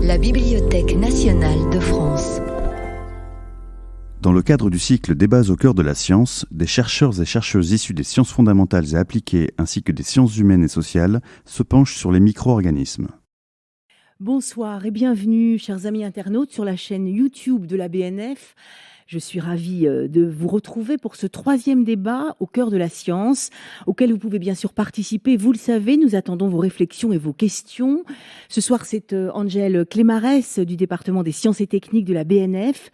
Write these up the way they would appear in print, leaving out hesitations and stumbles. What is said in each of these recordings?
La Bibliothèque nationale de France. Dans le cadre du cycle Débats au cœur de la science, des chercheurs et chercheuses issus des sciences fondamentales et appliquées ainsi que des sciences humaines et sociales se penchent sur les micro-organismes. Bonsoir et bienvenue, chers amis internautes, sur la chaîne YouTube de la BNF. Je suis ravie de vous retrouver pour ce troisième débat au cœur de la science, auquel vous pouvez bien sûr participer. Vous le savez, nous attendons vos réflexions et vos questions. Ce soir, c'est Angèle Clémarès du département des sciences et techniques de la BNF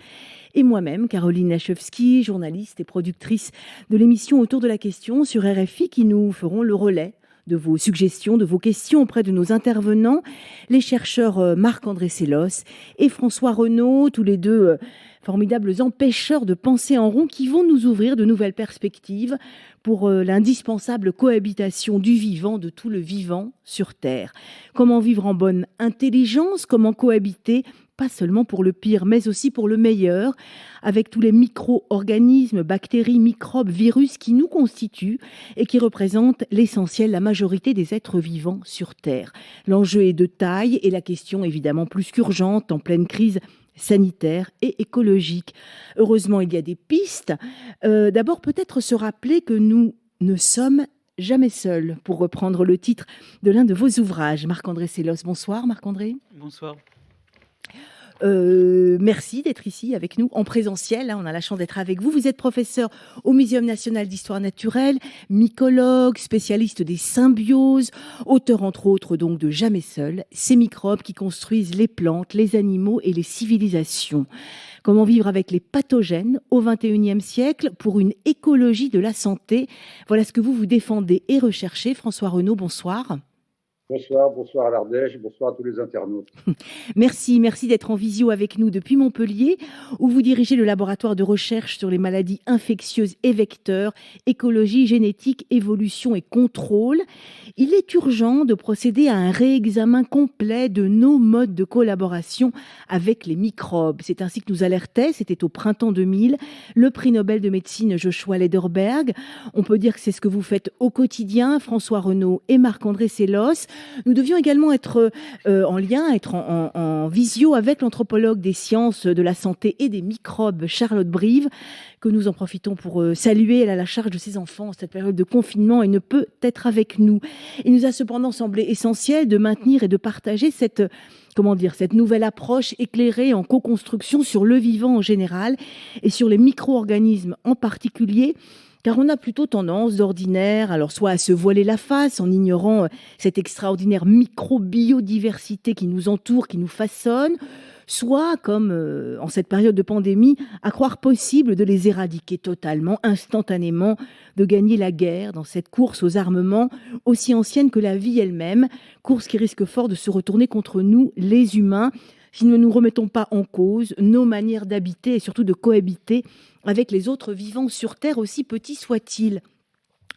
et moi-même, Caroline Lachowski, journaliste et productrice de l'émission Autour de la question sur RFI, qui nous ferons le relais de vos suggestions, de vos questions auprès de nos intervenants, les chercheurs Marc-André Sellos et François Renaud, tous les deux formidables empêcheurs de penser en rond qui vont nous ouvrir de nouvelles perspectives pour l'indispensable cohabitation du vivant, de tout le vivant sur Terre. Comment vivre en bonne intelligence, comment cohabiter, pas seulement pour le pire, mais aussi pour le meilleur, avec tous les micro-organismes, bactéries, microbes, virus qui nous constituent et qui représentent l'essentiel, la majorité des êtres vivants sur Terre. L'enjeu est de taille et la question évidemment plus qu'urgente en pleine crise sanitaire et écologique. Heureusement, il y a des pistes. D'abord, peut-être se rappeler que nous ne sommes jamais seuls, pour reprendre le titre de l'un de vos ouvrages. Marc-André Sellos, bonsoir Marc-André. Bonsoir. Merci d'être ici avec nous en présentiel. On a la chance d'être avec vous. Vous êtes professeur au Muséum national d'histoire naturelle, mycologue, spécialiste des symbioses, auteur entre autres donc de Jamais seul, ces microbes qui construisent les plantes, les animaux et les civilisations. Comment vivre avec les pathogènes au XXIe siècle pour une écologie de la santé. Voilà ce que vous défendez et recherchez. François Renaud, bonsoir. Bonsoir à l'Ardèche, bonsoir à tous les internautes. Merci d'être en visio avec nous depuis Montpellier, où vous dirigez le laboratoire de recherche sur les maladies infectieuses et vecteurs, écologie, génétique, évolution et contrôle. Il est urgent de procéder à un réexamen complet de nos modes de collaboration avec les microbes. C'est ainsi que nous alertait, c'était au printemps 2000, le prix Nobel de médecine Joshua Lederberg. On peut dire que c'est ce que vous faites au quotidien, François Renaud et Marc-André Sellos. Nous devions également être en lien, être en visio avec l'anthropologue des sciences de la santé et des microbes, Charlotte Brive, que nous en profitons pour saluer. Elle a la charge de ses enfants en cette période de confinement et ne peut être avec nous. Il nous a cependant semblé essentiel de maintenir et de partager cette nouvelle approche éclairée en co-construction sur le vivant en général et sur les micro-organismes en particulier. Car on a plutôt tendance d'ordinaire, alors soit à se voiler la face en ignorant cette extraordinaire micro-biodiversité qui nous entoure, qui nous façonne, soit, comme en cette période de pandémie, à croire possible de les éradiquer totalement, instantanément, de gagner la guerre dans cette course aux armements aussi ancienne que la vie elle-même, course qui risque fort de se retourner contre nous, les humains, si nous ne nous remettons pas en cause nos manières d'habiter et surtout de cohabiter avec les autres vivants sur Terre, aussi petits soient-ils.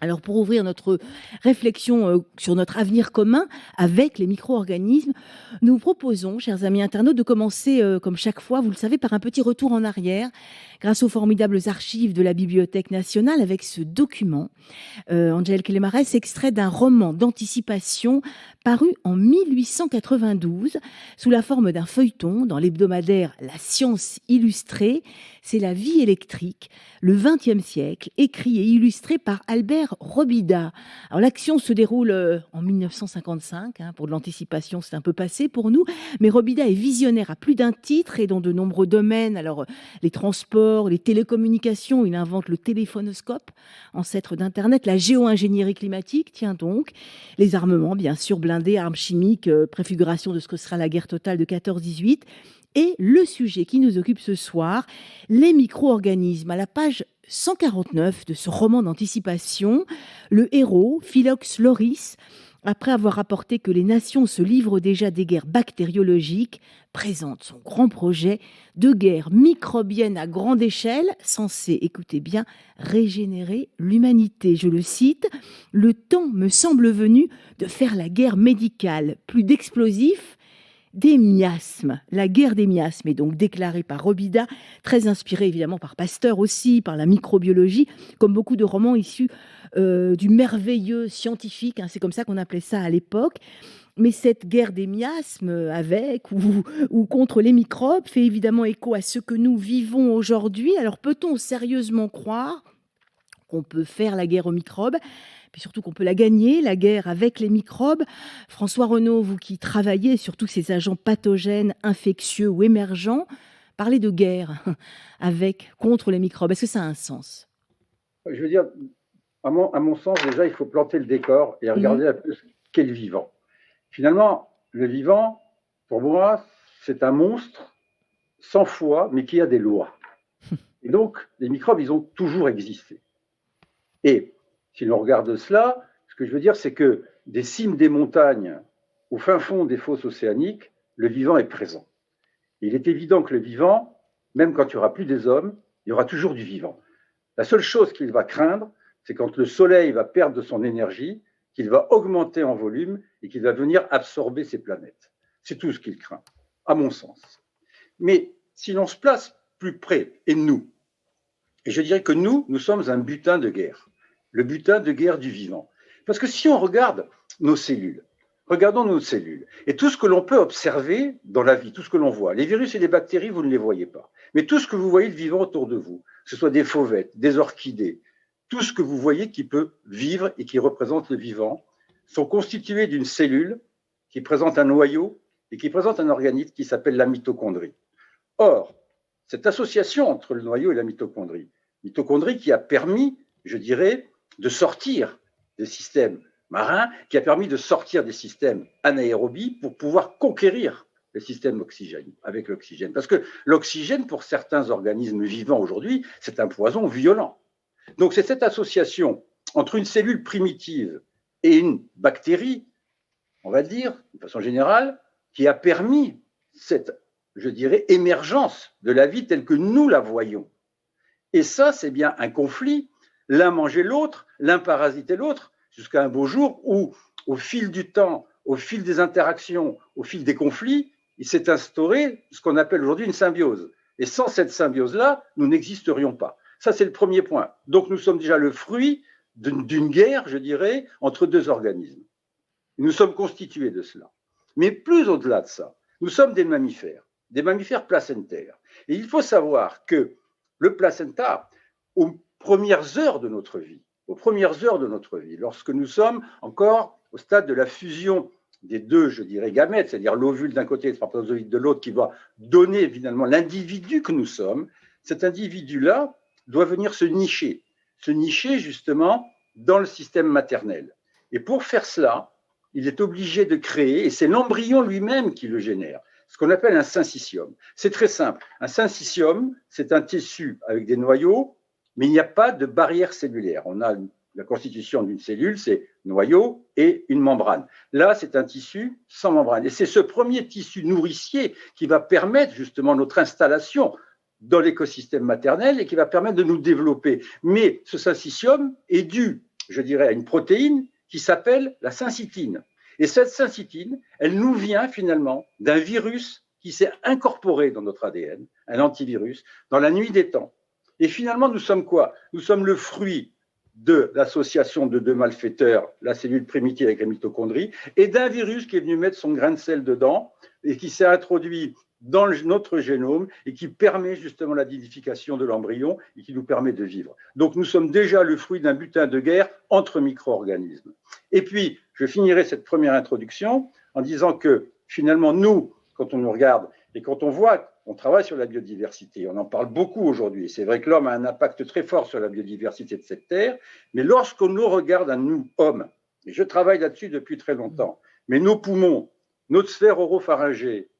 Alors pour ouvrir notre réflexion sur notre avenir commun avec les micro-organismes, nous vous proposons, chers amis internautes, de commencer, comme chaque fois, vous le savez, par un petit retour en arrière, grâce aux formidables archives de la Bibliothèque nationale, avec ce document, Angèle Clémarès, extrait d'un roman d'anticipation paru en 1892, sous la forme d'un feuilleton dans l'hebdomadaire La Science illustrée. C'est la vie électrique, le XXe siècle, écrit et illustré par Albert Robida. Alors l'action se déroule en 1955, pour de l'anticipation c'est un peu passé pour nous, mais Robida est visionnaire à plus d'un titre et dans de nombreux domaines, alors les transports, les télécommunications, il invente le téléphonoscope, ancêtre d'Internet, la géo-ingénierie climatique, tiens donc, les armements bien sûr, blindés, armes chimiques, préfiguration de ce que sera la guerre totale de 14-18, et le sujet qui nous occupe ce soir, les micro-organismes. À la page 149 de ce roman d'anticipation, le héros, Philox Loris, après avoir rapporté que les nations se livrent déjà des guerres bactériologiques, présente son grand projet de guerre microbienne à grande échelle, censé, écoutez bien, régénérer l'humanité. Je le cite, « Le temps me semble venu de faire la guerre médicale, plus d'explosifs, des miasmes. La guerre des miasmes est donc déclarée par Robida, très inspirée évidemment par Pasteur aussi, par la microbiologie, comme beaucoup de romans issus du merveilleux scientifique, c'est comme ça qu'on appelait ça à l'époque. Mais cette guerre des miasmes avec ou contre les microbes fait évidemment écho à ce que nous vivons aujourd'hui. Alors peut-on sérieusement croire qu'on peut faire la guerre aux microbes, puis surtout qu'on peut la gagner, la guerre avec les microbes? François Renaud, vous qui travaillez sur tous ces agents pathogènes, infectieux ou émergents, parler de guerre contre les microbes, est-ce que ça a un sens? Je veux dire, à mon sens, déjà, il faut planter le décor et regarder un peu ce qu'est le vivant. Finalement, le vivant, pour moi, c'est un monstre sans foi, mais qui a des lois. Et donc, les microbes, ils ont toujours existé. Et si l'on regarde cela, ce que je veux dire, c'est que des cimes des montagnes, au fin fond des fosses océaniques, le vivant est présent. Il est évident que le vivant, même quand il n'y aura plus des hommes, il y aura toujours du vivant. La seule chose qu'il va craindre, c'est quand le soleil va perdre de son énergie, qu'il va augmenter en volume et qu'il va venir absorber ces planètes. C'est tout ce qu'il craint, à mon sens. Mais si l'on se place plus près, et nous, et je dirais que nous sommes un butin de guerre, le butin de guerre du vivant. Parce que si on regarde nos cellules, regardons nos cellules, et tout ce que l'on peut observer dans la vie, tout ce que l'on voit, les virus et les bactéries, vous ne les voyez pas. Mais tout ce que vous voyez de vivant autour de vous, que ce soit des fauvettes, des orchidées, tout ce que vous voyez qui peut vivre et qui représente le vivant, sont constitués d'une cellule qui présente un noyau et qui présente un organisme qui s'appelle la mitochondrie. Or, cette association entre le noyau et la mitochondrie qui a permis, je dirais, de sortir des systèmes marins, qui a permis de sortir des systèmes anaérobies pour pouvoir conquérir les systèmes oxygène, avec l'oxygène. Parce que l'oxygène, pour certains organismes vivants aujourd'hui, c'est un poison violent. Donc c'est cette association entre une cellule primitive et une bactérie, on va dire, de façon générale, qui a permis cette, je dirais, émergence de la vie telle que nous la voyons. Et ça, c'est bien un conflit, l'un mangeait l'autre, l'un parasitait l'autre, jusqu'à un beau jour où, au fil du temps, au fil des interactions, au fil des conflits, il s'est instauré ce qu'on appelle aujourd'hui une symbiose. Et sans cette symbiose-là, nous n'existerions pas. Ça, c'est le premier point. Donc, nous sommes déjà le fruit d'une guerre, je dirais, entre deux organismes. Nous sommes constitués de cela. Mais plus au-delà de ça, nous sommes des mammifères placentaires. Et il faut savoir que le placenta, aux premières heures de notre vie, lorsque nous sommes encore au stade de la fusion des deux, je dirais, gamètes, c'est-à-dire l'ovule d'un côté et le spermatozoïde de l'autre, qui va donner finalement l'individu que nous sommes, cet individu-là doit venir se nicher justement dans le système maternel. Et pour faire cela, il est obligé de créer, et c'est l'embryon lui-même qui le génère, ce qu'on appelle un syncytium. C'est très simple. Un syncytium, c'est un tissu avec des noyaux, mais il n'y a pas de barrière cellulaire. On a la constitution d'une cellule, c'est noyau et une membrane. Là, c'est un tissu sans membrane. Et c'est ce premier tissu nourricier qui va permettre justement notre installation dans l'écosystème maternel et qui va permettre de nous développer. Mais ce syncytium est dû, je dirais, à une protéine qui s'appelle la syncytine. Et cette syncytine, elle nous vient finalement d'un virus qui s'est incorporé dans notre ADN, un antivirus, dans la nuit des temps. Et finalement, nous sommes quoi? Nous sommes le fruit de l'association de deux malfaiteurs, la cellule primitive avec la mitochondrie, et d'un virus qui est venu mettre son grain de sel dedans et qui s'est introduit dans notre génome et qui permet justement la nidification de l'embryon et qui nous permet de vivre. Donc nous sommes déjà le fruit d'un butin de guerre entre micro-organismes. Et puis, je finirai cette première introduction en disant que finalement, nous, quand on nous regarde et quand on voit qu'on travaille sur la biodiversité, on en parle beaucoup aujourd'hui, et c'est vrai que l'homme a un impact très fort sur la biodiversité de cette terre, mais lorsqu'on nous regarde à nous, hommes, et je travaille là-dessus depuis très longtemps, mais nos poumons, notre sphère oropharyngée,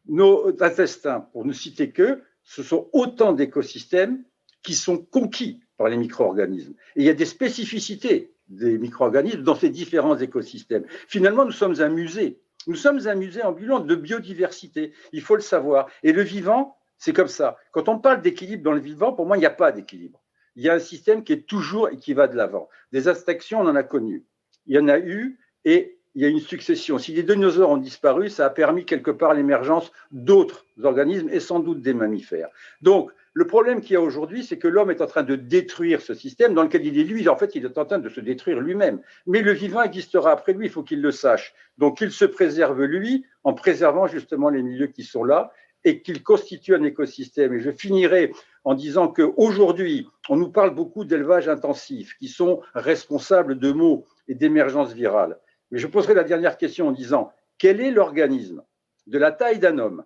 nos intestins, pour ne citer que, ce sont autant d'écosystèmes qui sont conquis par les micro-organismes. Et il y a des spécificités des micro-organismes dans ces différents écosystèmes. Finalement, nous sommes un musée. Nous sommes un musée ambulant de biodiversité, il faut le savoir. Et le vivant, c'est comme ça. Quand on parle d'équilibre dans le vivant, pour moi, il n'y a pas d'équilibre. Il y a un système qui est toujours et qui va de l'avant. Des extinctions, on en a connu. Il y en a eu et il y a une succession. Si les dinosaures ont disparu, ça a permis quelque part l'émergence d'autres organismes et sans doute des mammifères. Donc, Le problème qu'il y a aujourd'hui, c'est que l'homme est en train de détruire ce système dans lequel il est lui. En fait, il est en train de se détruire lui-même. Mais le vivant existera après lui, il faut qu'il le sache. Donc, il se préserve lui en préservant justement les milieux qui sont là et qu'il constitue un écosystème. Et je finirai en disant qu'aujourd'hui, on nous parle beaucoup d'élevage intensif, qui sont responsables de maux et d'émergences virales. Mais je poserai la dernière question en disant, quel est l'organisme de la taille d'un homme,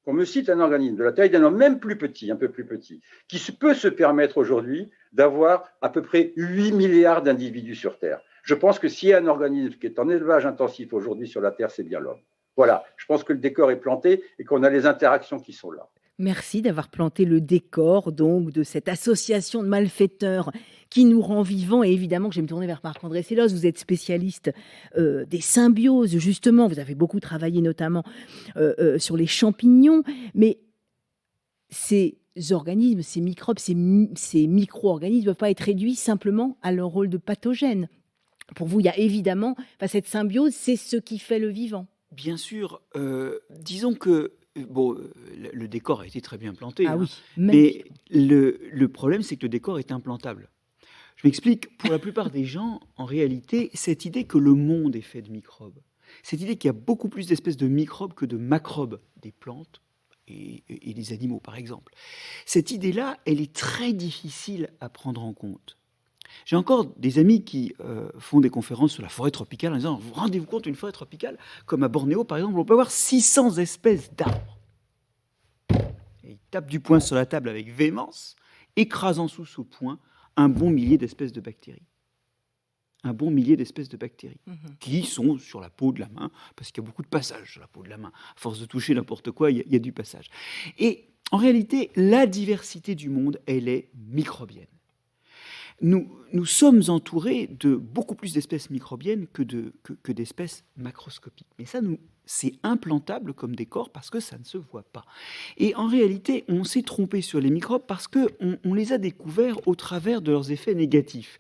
qu'on me cite un organisme de la taille d'un homme, même plus petit, un peu plus petit, qui peut se permettre aujourd'hui d'avoir à peu près 8 milliards d'individus sur Terre. Je pense que s'il y a un organisme qui est en élevage intensif aujourd'hui sur la Terre, c'est bien l'homme. Voilà, je pense que le décor est planté et qu'on a les interactions qui sont là. Merci d'avoir planté le décor donc de cette association de malfaiteurs qui nous rend vivants. Et évidemment, je vais me tourner vers Marc-André Sellos. Vous êtes spécialiste des symbioses, justement. Vous avez beaucoup travaillé notamment sur les champignons. Mais ces organismes, ces microbes, ces micro-organismes ne peuvent pas être réduits simplement à leur rôle de pathogène. Pour vous, il y a évidemment, cette symbiose, c'est ce qui fait le vivant. Bien sûr, disons que le décor a été très bien planté, Ah hein, oui, mais le problème, c'est que le décor est implantable. Je m'explique, pour la plupart des gens, en réalité, cette idée que le monde est fait de microbes, cette idée qu'il y a beaucoup plus d'espèces de microbes que de macrobes, des plantes et des animaux, par exemple. Cette idée-là, elle est très difficile à prendre en compte. J'ai encore des amis qui font des conférences sur la forêt tropicale en disant, vous rendez-vous compte, une forêt tropicale, comme à Bornéo par exemple, on peut avoir 600 espèces d'arbres. Et ils tapent du poing sur la table avec véhémence, écrasant sous ce poing un bon millier d'espèces de bactéries. Un bon millier d'espèces de bactéries qui sont sur la peau de la main, parce qu'il y a beaucoup de passages sur la peau de la main. À force de toucher n'importe quoi, il y a du passage. Et en réalité, la diversité du monde, elle est microbienne. Nous sommes entourés de beaucoup plus d'espèces microbiennes que d'espèces macroscopiques. Mais ça, c'est implantable comme décor parce que ça ne se voit pas. Et en réalité, on s'est trompé sur les microbes parce qu'on les a découverts au travers de leurs effets négatifs.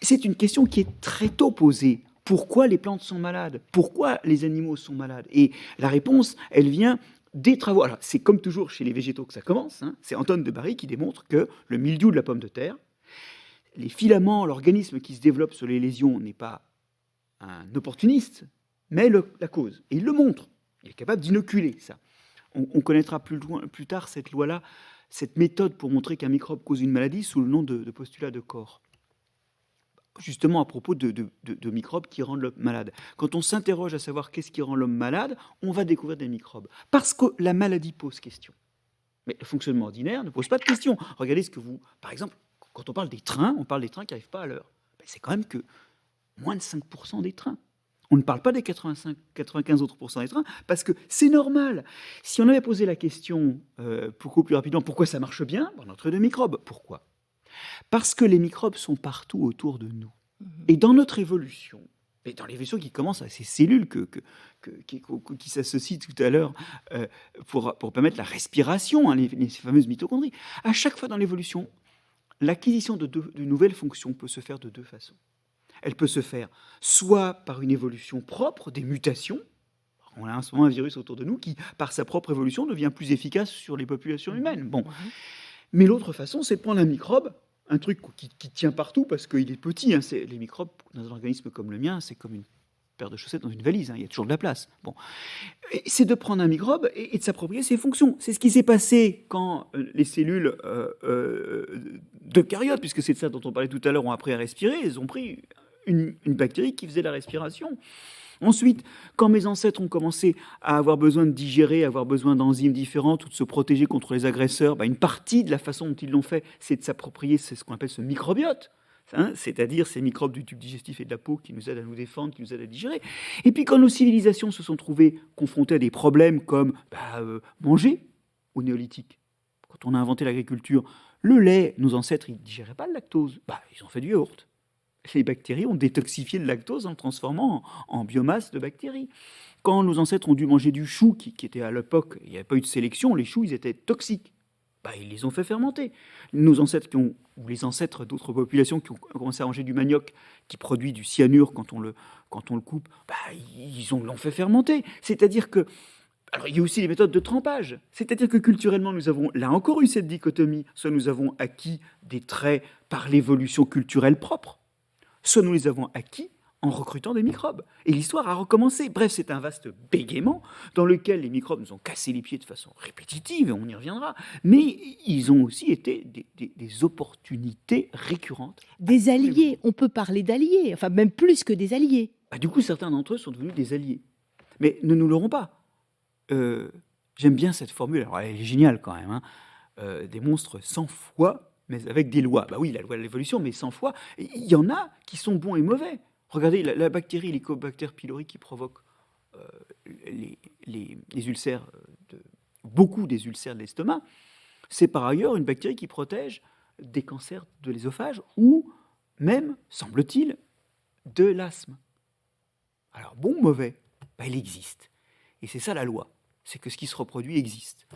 C'est une question qui est très tôt posée. Pourquoi les plantes sont malades? Pourquoi les animaux sont malades? Et la réponse, elle vient des travaux. Alors, c'est comme toujours chez les végétaux que ça commence. Hein. C'est Antoine de Barry qui démontre que le mildiou de la pomme de terre, les filaments, l'organisme qui se développe sur les lésions n'est pas un opportuniste, mais la cause. Et il le montre. Il est capable d'inoculer ça. On connaîtra plus tard cette loi-là, cette méthode pour montrer qu'un microbe cause une maladie sous le nom de postulat de Corr. Justement à propos de microbes qui rendent l'homme malade. Quand on s'interroge à savoir qu'est-ce qui rend l'homme malade, on va découvrir des microbes. Parce que la maladie pose question. Mais le fonctionnement ordinaire ne pose pas de question. Regardez ce que vous... Par exemple, quand on parle des trains, on parle des trains qui n'arrivent pas à l'heure. C'est quand même que moins de 5% des trains. On ne parle pas des 95 autres pourcents des trains, parce que c'est normal. Si on avait posé la question beaucoup plus rapidement, pourquoi ça marche bien? On a trouvé des microbes. Pourquoi? Parce que les microbes sont partout autour de nous. Et dans notre évolution, et dans l'évolution qui commence à ces cellules qui s'associent tout à l'heure pour permettre la respiration, hein, les fameuses mitochondries, à chaque fois dans l'évolution, l'acquisition de nouvelles fonctions peut se faire de deux façons. Elle peut se faire soit par une évolution propre, des mutations. On a en ce moment un virus autour de nous qui, par sa propre évolution, devient plus efficace sur les populations humaines. Bon. Mais l'autre façon, c'est de prendre un microbe, un truc qui tient partout parce qu'il est petit. Hein, les microbes, dans un organisme comme le mien, c'est comme une paire de chaussettes dans une valise. Hein, il y a toujours de la place. Bon. C'est de prendre un microbe et de s'approprier ses fonctions. C'est ce qui s'est passé quand les cellules d'eucaryotes, puisque c'est de ça dont on parlait tout à l'heure, ont appris à respirer. Elles ont pris une bactérie qui faisait la respiration. Ensuite, quand mes ancêtres ont commencé à avoir besoin de digérer, à avoir besoin d'enzymes différentes ou de se protéger contre les agresseurs, une partie de la façon dont ils l'ont fait, c'est de s'approprier ce qu'on appelle ce microbiote, hein, c'est-à-dire ces microbes du tube digestif et de la peau qui nous aident à nous défendre, qui nous aident à digérer. Et puis quand nos civilisations se sont trouvées confrontées à des problèmes comme manger au néolithique, quand on a inventé l'agriculture, le lait, nos ancêtres, ils ne digéraient pas le lactose, ils ont fait du yaourt. Les bactéries ont détoxifié le lactose en le transformant en biomasse de bactéries. Quand nos ancêtres ont dû manger du chou, qui était à l'époque, il n'y avait pas eu de sélection, les choux, ils étaient toxiques. Ils les ont fait fermenter. Nos ancêtres ou les ancêtres d'autres populations qui ont commencé à manger du manioc, qui produit du cyanure quand on le coupe, ils l'ont fait fermenter. C'est-à-dire que Alors, il y a aussi les méthodes de trempage. C'est-à-dire que culturellement, nous avons là encore eu cette dichotomie. Soit nous avons acquis des traits par l'évolution culturelle propre, soit nous les avons acquis en recrutant des microbes. Et l'histoire a recommencé. Bref, c'est un vaste bégaiement dans lequel les microbes nous ont cassé les pieds de façon répétitive, et on y reviendra. Mais ils ont aussi été des opportunités récurrentes. Des alliés, on peut parler d'alliés, enfin même plus que des alliés. Du coup, certains d'entre eux sont devenus des alliés. Mais ne nous l'aurons pas. J'aime bien cette formule, alors elle est géniale quand même, hein. Des monstres sans foi, mais avec des lois. Oui, la loi de l'évolution, mais sans foi. Il y en a qui sont bons et mauvais. Regardez la bactérie, l'Helicobacter pylori, qui provoque les ulcères, beaucoup des ulcères de l'estomac. C'est par ailleurs une bactérie qui protège des cancers de l'ésophage ou même, semble-t-il, de l'asthme. Alors bon ou mauvais, elle existe. Et c'est ça la loi, c'est que ce qui se reproduit existe.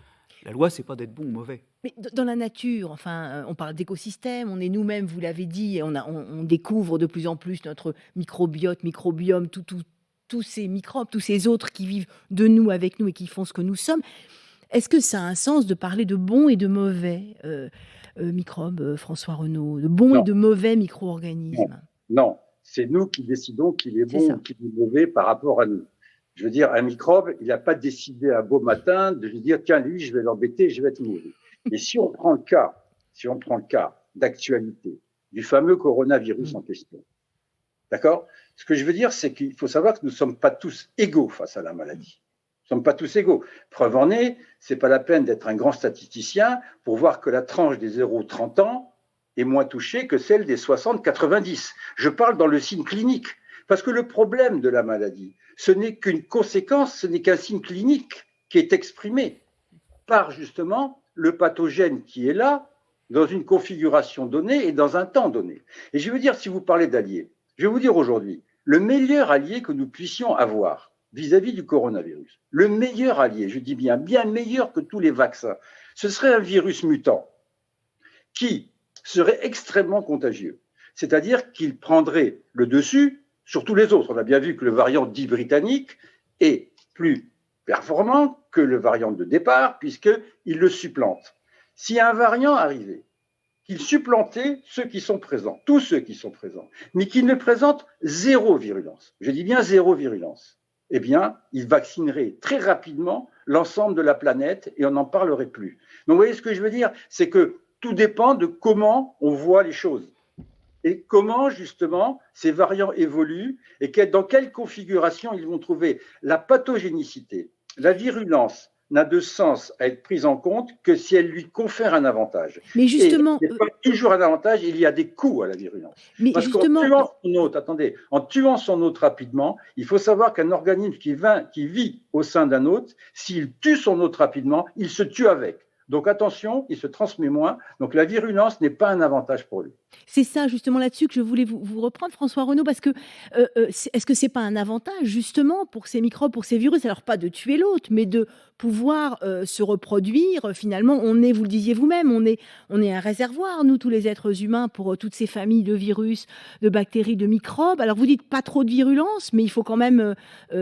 La loi, c'est pas d'être bon ou mauvais. Mais dans la nature, enfin, on parle d'écosystème, on est nous-mêmes, vous l'avez dit, et on découvre de plus en plus notre microbiome, tous ces microbes, tous ces autres qui vivent de nous, avec nous et qui font ce que nous sommes. Est-ce que ça a un sens de parler de bons et de mauvais microbes, François Renaud, de bons Non. et de mauvais micro-organismes? Non, c'est nous qui décidons qu'il est C'est bon ça. ou qu'il est mauvais par rapport à nous. Je veux dire, un microbe, il n'a pas décidé un beau matin de lui dire, tiens, lui, je vais l'embêter, je vais être mauvais. Et si on prend le cas d'actualité du fameux coronavirus en question, d'accord? Ce que je veux dire, c'est qu'il faut savoir que nous ne sommes pas tous égaux face à la maladie. Nous ne sommes pas tous égaux. Preuve en est, c'est pas la peine d'être un grand statisticien pour voir que la tranche des 0-30 ans est moins touchée que celle des 60-90. Je parle dans le signe clinique. Parce que le problème de la maladie, ce n'est qu'une conséquence, ce n'est qu'un signe clinique qui est exprimé par justement le pathogène qui est là, dans une configuration donnée et dans un temps donné. Et je veux dire, si vous parlez d'alliés, je vais vous dire aujourd'hui, le meilleur allié que nous puissions avoir vis-à-vis du coronavirus, le meilleur allié, je dis bien meilleur que tous les vaccins, ce serait un virus mutant qui serait extrêmement contagieux. C'est-à-dire qu'il prendrait le dessus sur tous les autres. On a bien vu que le variant dit britannique est plus performant que le variant de départ, puisqu'il le supplante. Si un variant arrivait, qu'il supplantait ceux qui sont présents, tous ceux qui sont présents, mais qu'il ne présente zéro virulence, je dis bien zéro virulence, eh bien, il vaccinerait très rapidement l'ensemble de la planète et on n'en parlerait plus. Donc, vous voyez ce que je veux dire? C'est que tout dépend de comment on voit les choses. Et comment, justement, ces variants évoluent et dans quelle configuration ils vont trouver. La pathogénicité, la virulence n'a de sens à être prise en compte que si elle lui confère un avantage. Mais justement, et pas toujours un avantage, il y a des coûts à la virulence. mais Parce justement, en tuant son hôte rapidement, il faut savoir qu'un organisme qui vit au sein d'un hôte, s'il tue son hôte rapidement, il se tue avec. Donc attention, il se transmet moins. Donc la virulence n'est pas un avantage pour lui. c'est ça justement là-dessus que je voulais vous reprendre, François Renaud, parce que est-ce que c'est pas un avantage justement pour ces microbes, pour ces virus, alors pas de tuer l'autre, mais de pouvoir se reproduire. Finalement, vous le disiez vous-même, on est un réservoir, nous tous les êtres humains, pour toutes ces familles de virus, de bactéries, de microbes. Alors vous dites pas trop de virulence, mais il faut quand même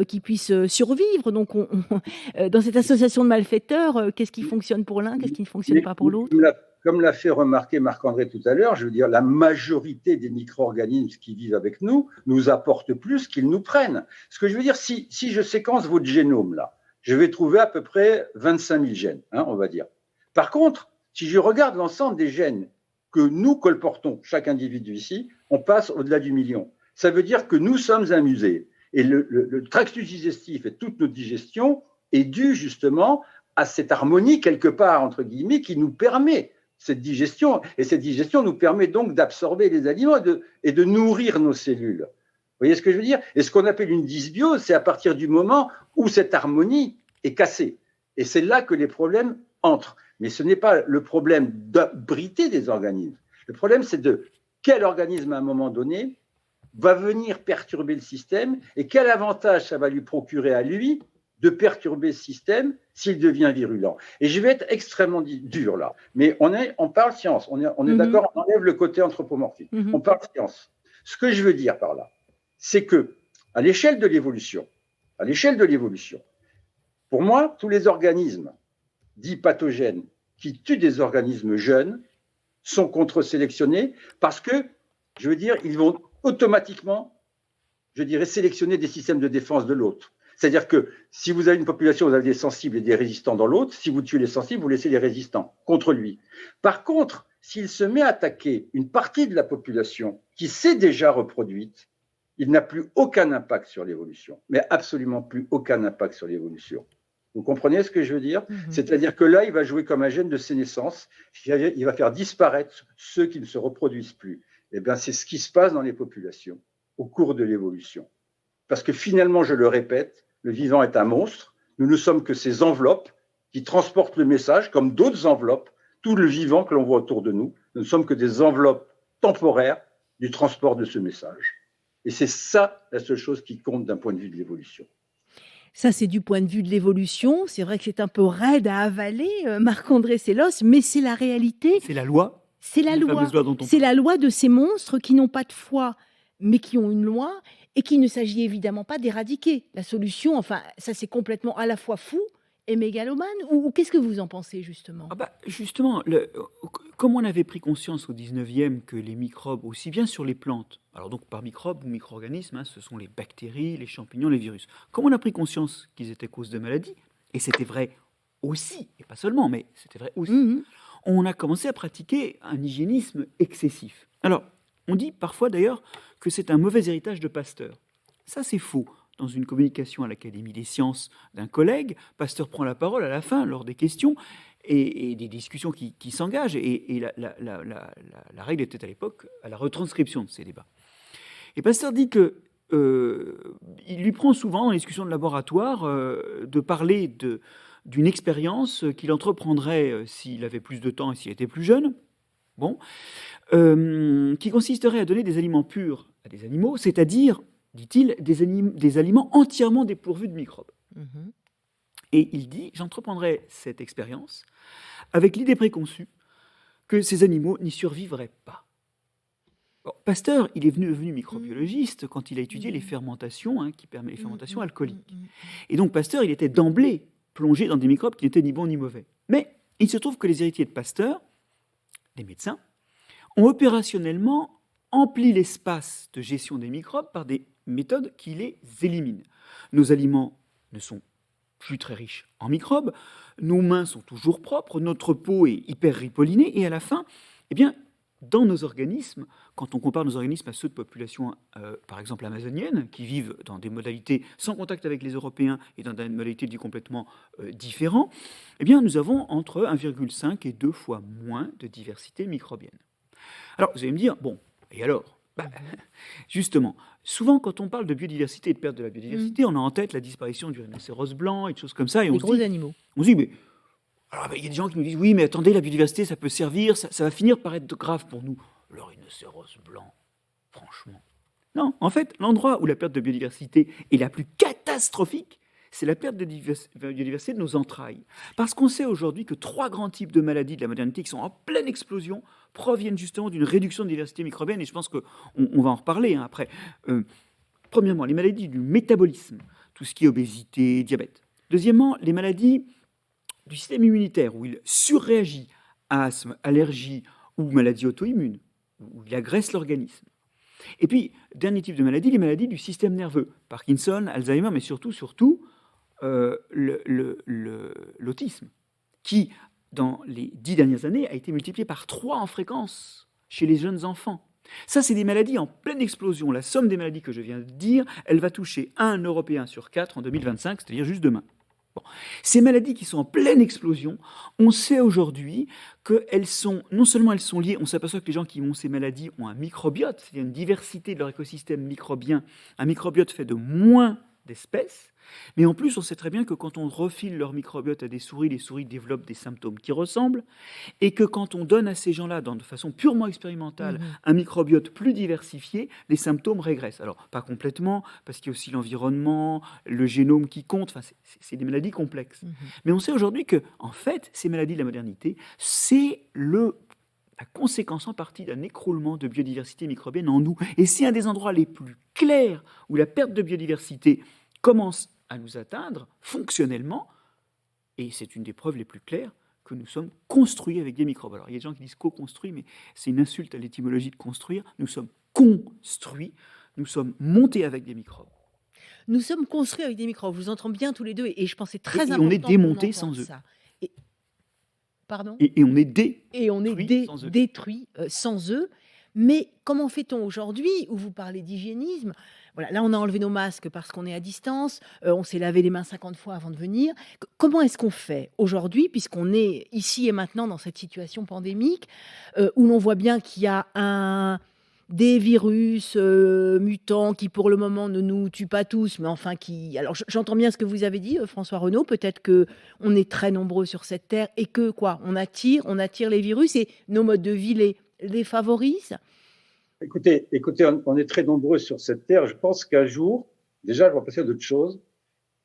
qu'ils puissent survivre. Donc dans cette association de malfaiteurs, qu'est-ce qui fonctionne pour l'un, qu'est-ce qui ne fonctionne pas pour l'autre? Comme l'a fait remarquer Marc-André tout à l'heure, je veux dire, la majorité des micro-organismes qui vivent avec nous apportent plus qu'ils nous prennent. Ce que je veux dire, si je séquence votre génome là, je vais trouver à peu près 25 000 gènes, on va dire. Par contre, si je regarde l'ensemble des gènes que nous colportons, chaque individu ici, on passe au-delà du million. Ça veut dire que nous sommes un musée. Et le tractus digestif et toute notre digestion est due justement à cette harmonie, quelque part, entre guillemets, qui nous permet cette digestion. Et cette digestion nous permet donc d'absorber les aliments et de nourrir nos cellules. Vous voyez ce que je veux dire? Et ce qu'on appelle une dysbiose, c'est à partir du moment où cette harmonie est cassée. Et c'est là que les problèmes entrent. Mais ce n'est pas le problème d'abriter des organismes. Le problème, c'est de quel organisme, à un moment donné, va venir perturber le système et quel avantage ça va lui procurer à lui de perturber ce système s'il devient virulent. Et je vais être extrêmement dur là, mais on parle science, on est d'accord, on enlève le côté anthropomorphique, on parle science. Ce que je veux dire par là, c'est que à l'échelle de l'évolution, Pour moi, tous les organismes dits pathogènes qui tuent des organismes jeunes sont contre-sélectionnés parce que, je veux dire, ils vont automatiquement, je dirais, sélectionner des systèmes de défense de l'autre. C'est-à-dire que si vous avez une population, vous avez des sensibles et des résistants dans l'autre, si vous tuez les sensibles, vous laissez les résistants contre lui. Par contre, s'il se met à attaquer une partie de la population qui s'est déjà reproduite, il n'a plus aucun impact sur l'évolution, mais absolument plus aucun impact sur l'évolution. Vous comprenez ce que je veux dire? C'est-à-dire que là, il va jouer comme un gène de sénescence, il va faire disparaître ceux qui ne se reproduisent plus. Eh bien, c'est ce qui se passe dans les populations au cours de l'évolution. Parce que finalement, je le répète, le vivant est un monstre. Nous ne sommes que ces enveloppes qui transportent le message, comme d'autres enveloppes. Tout le vivant que l'on voit autour de nous, nous ne sommes que des enveloppes temporaires du transport de ce message. Et c'est ça la seule chose qui compte d'un point de vue de l'évolution. Ça, c'est du point de vue de l'évolution. C'est vrai que c'est un peu raide à avaler, Marc-André Sellos, mais c'est la réalité. C'est la loi. C'est la loi. C'est la loi de ces monstres qui n'ont pas de foi, mais qui ont une loi et qu'il ne s'agit évidemment pas d'éradiquer. La solution, enfin, ça c'est complètement à la fois fou et mégalomane. Ou qu'est-ce que vous en pensez, justement? Justement, comme on avait pris conscience au 19e que les microbes, aussi bien sur les plantes, alors donc par microbes ou micro-organismes, ce sont les bactéries, les champignons, les virus. Comme on a pris conscience qu'ils étaient cause de maladies, et c'était vrai aussi, et pas seulement, mais c'était vrai aussi, on a commencé à pratiquer un hygiénisme excessif. Alors, on dit parfois d'ailleurs que c'est un mauvais héritage de Pasteur. Ça, c'est faux. Dans une communication à l'Académie des sciences d'un collègue, Pasteur prend la parole à la fin, lors des questions, et des discussions qui s'engagent. Et la règle était à l'époque à la retranscription de ces débats. Et Pasteur dit que il lui prend souvent, dans les discussions de laboratoire, de parler d'une expérience qu'il entreprendrait s'il avait plus de temps et s'il était plus jeune, qui consisterait à donner des aliments purs à des animaux, c'est-à-dire, dit-il, des aliments entièrement dépourvus de microbes. Et il dit, j'entreprendrai cette expérience avec l'idée préconçue que ces animaux n'y survivraient pas. Pasteur, il est devenu microbiologiste quand il a étudié les fermentations, qui permettent les fermentations alcooliques. Et donc Pasteur, il était d'emblée plongé dans des microbes qui n'étaient ni bons ni mauvais. Mais il se trouve que les héritiers de Pasteur, les médecins, ont opérationnellement empli l'espace de gestion des microbes par des méthodes qui les éliminent. Nos aliments ne sont plus très riches en microbes, nos mains sont toujours propres, notre peau est hyper ripollinée, et à la fin, dans nos organismes, quand on compare nos organismes à ceux de populations, par exemple amazoniennes, qui vivent dans des modalités sans contact avec les Européens et dans des modalités de vie complètement différentes, nous avons entre 1,5 et 2 fois moins de diversité microbienne. Alors, vous allez me dire, et alors? Justement, souvent quand on parle de biodiversité et de perte de la biodiversité, on a en tête la disparition du rhinocéros blanc et des choses comme ça. Et les gros animaux. On se dit, mais il y a des gens qui nous disent, oui, mais attendez, la biodiversité, ça peut servir, ça va finir par être grave pour nous. Le rhinocéros blanc, franchement. Non, en fait, l'endroit où la perte de biodiversité est la plus catastrophique, c'est la perte de biodiversité de nos entrailles. Parce qu'on sait aujourd'hui que 3 grands types de maladies de la modernité qui sont en pleine explosion proviennent justement d'une réduction de diversité microbienne, et je pense qu'on va en reparler après. Premièrement, les maladies du métabolisme, tout ce qui est obésité, diabète. Deuxièmement, les maladies du système immunitaire, où il surréagit à asthme, allergie ou maladie auto-immune, où il agresse l'organisme. Et puis, dernier type de maladie, les maladies du système nerveux, Parkinson, Alzheimer, mais surtout, l'autisme, qui, dans les 10 dernières années, a été multiplié par 3 en fréquence chez les jeunes enfants. Ça, c'est des maladies en pleine explosion. La somme des maladies que je viens de dire, elle va toucher 1 Européen sur 4 en 2025, c'est-à-dire juste demain. Ces maladies qui sont en pleine explosion, on sait aujourd'hui qu'elles sont, non seulement elles sont liées, on s'aperçoit que les gens qui ont ces maladies ont un microbiote, c'est-à-dire une diversité de leur écosystème microbien, un microbiote fait de moins d'espèces, mais en plus on sait très bien que quand on refile leur microbiote à des souris, les souris développent des symptômes qui ressemblent, et que quand on donne à ces gens-là, de façon purement expérimentale, un microbiote plus diversifié, les symptômes régressent. Alors pas complètement, parce qu'il y a aussi l'environnement, le génome qui compte, enfin, c'est des maladies complexes. Mais on sait aujourd'hui que, en fait, ces maladies de la modernité, c'est la conséquence en partie d'un écroulement de biodiversité microbienne en nous. Et c'est un des endroits les plus clairs où la perte de biodiversité commence à nous atteindre fonctionnellement, Et c'est une des preuves les plus claires que nous sommes construits avec des microbes. Alors, il y a des gens qui disent co-construits, mais c'est une insulte à l'étymologie de construire. Nous sommes construits, nous sommes montés avec des microbes. Nous sommes construits avec des microbes. Je vous entends bien tous les deux et je pense que c'est très Et important. on est démontés sans eux. Et, pardon. Et on est détruits sans eux. Mais comment fait-on aujourd'hui où vous parlez d'hygiénisme? Voilà, là, on a enlevé nos masques parce qu'on est à distance. On s'est lavé les mains 50 fois avant de venir. Comment est-ce qu'on fait aujourd'hui, puisqu'on est ici et maintenant dans cette situation pandémique, où l'on voit bien qu'il y a des virus mutants qui, pour le moment, ne nous tuent pas tous, mais enfin qui... Alors, j'entends bien ce que vous avez dit, François Renaud. Peut-être qu'on est très nombreux sur cette terre et que, on attire les virus et nos modes de vie les favorisent. Écoutez, on est très nombreux sur cette terre. Je pense qu'un jour, déjà, je vais passer à d'autres choses,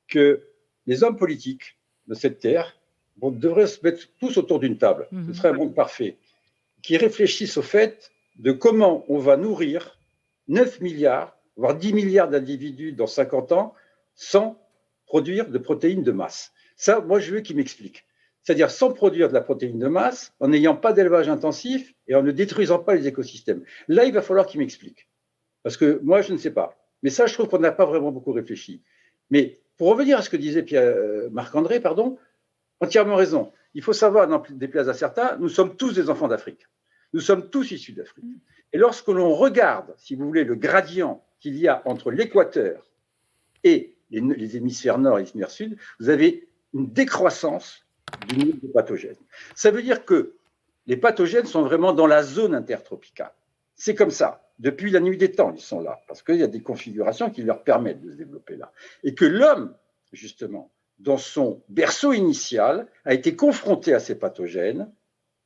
que les hommes politiques de cette terre devraient se mettre tous autour d'une table. Ce serait un monde parfait. Qui réfléchissent au fait de comment on va nourrir 9 milliards, voire 10 milliards d'individus dans 50 ans sans produire de protéines de masse. Ça, moi, je veux qu'ils m'expliquent. C'est-à-dire sans produire de la protéine de masse, en n'ayant pas d'élevage intensif et en ne détruisant pas les écosystèmes. Là, il va falloir qu'ils m'expliquent. Parce que moi, je ne sais pas. Mais ça, je trouve qu'on n'a pas vraiment beaucoup réfléchi. Mais pour revenir à ce que disait Marc-André, entièrement raison. Il faut savoir, n'en déplaise à certains, nous sommes tous des enfants d'Afrique. Nous sommes tous issus d'Afrique. Et lorsque l'on regarde, si vous voulez, le gradient qu'il y a entre l'équateur et les hémisphères nord et l'hémisphère sud, vous avez une décroissance du niveau des pathogènes. Ça veut dire que les pathogènes sont vraiment dans la zone intertropicale. C'est comme ça. Depuis la nuit des temps, ils sont là, parce qu'il y a des configurations qui leur permettent de se développer là. Et que l'homme, justement, dans son berceau initial, a été confronté à ces pathogènes,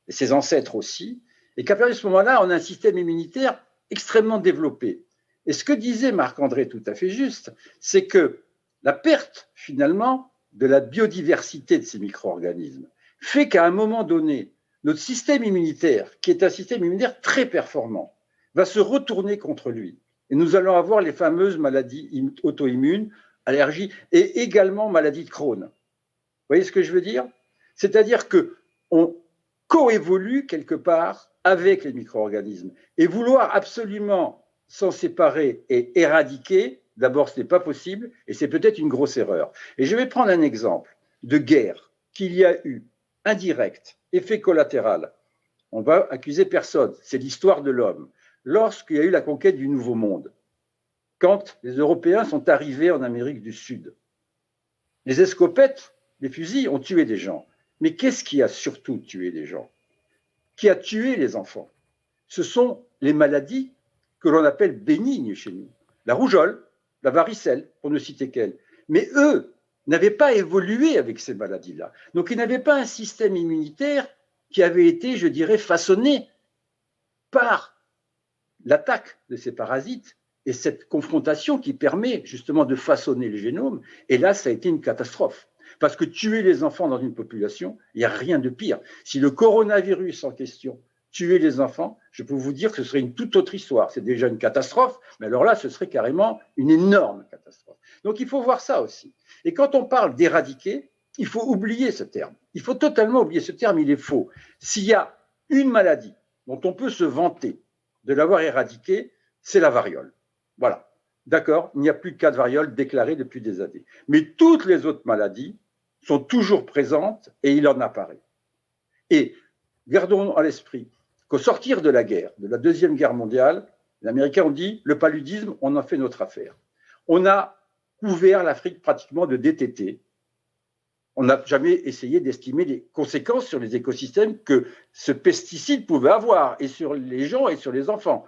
et ses ancêtres aussi, et qu'à partir de ce moment-là, on a un système immunitaire extrêmement développé. Et ce que disait Marc-André tout à fait juste, c'est que la perte, finalement, de la biodiversité de ces micro-organismes fait qu'à un moment donné, notre système immunitaire, qui est un système immunitaire très performant, va se retourner contre lui. Et nous allons avoir les fameuses maladies auto-immunes, allergies et également maladies de Crohn. Vous voyez ce que je veux dire? C'est-à-dire qu'on coévolue quelque part avec les micro-organismes. Et vouloir absolument s'en séparer et éradiquer, d'abord, ce n'est pas possible et c'est peut-être une grosse erreur. Et je vais prendre un exemple de guerre qu'il y a eu, indirect, effet collatéral. On va accuser personne, c'est l'histoire de l'homme. Lorsqu'il y a eu la conquête du Nouveau Monde, quand les Européens sont arrivés en Amérique du Sud, les escopettes, les fusils ont tué des gens. Mais qu'est-ce qui a surtout tué des gens? Qui a tué les enfants? Ce sont les maladies que l'on appelle bénignes chez nous. La rougeole, la varicelle, pour ne citer qu'elles. Mais eux n'avaient pas évolué avec ces maladies-là. Donc ils n'avaient pas un système immunitaire qui avait été, je dirais, façonné par l'attaque de ces parasites et cette confrontation qui permet justement de façonner le génome. Et là, ça a été une catastrophe. Parce que tuer les enfants dans une population, il n'y a rien de pire. Si le coronavirus en question tuait les enfants, je peux vous dire que ce serait une toute autre histoire. C'est déjà une catastrophe, mais alors là, ce serait carrément une énorme catastrophe. Donc il faut voir ça aussi. Et quand on parle d'éradiquer, il faut oublier ce terme. Il faut totalement oublier ce terme, il est faux. S'il y a une maladie dont on peut se vanter de l'avoir éradiquée, c'est la variole. Voilà. D'accord, il n'y a plus de cas de variole déclarés depuis des années. Mais toutes les autres maladies sont toujours présentes et il en apparaît. Et gardons à l'esprit qu'au sortir de la guerre, de la Deuxième Guerre mondiale, les Américains ont dit le paludisme, on en fait notre affaire. On a couvert l'Afrique pratiquement de DTT. On n'a jamais essayé d'estimer les conséquences sur les écosystèmes que ce pesticide pouvait avoir, et sur les gens et sur les enfants.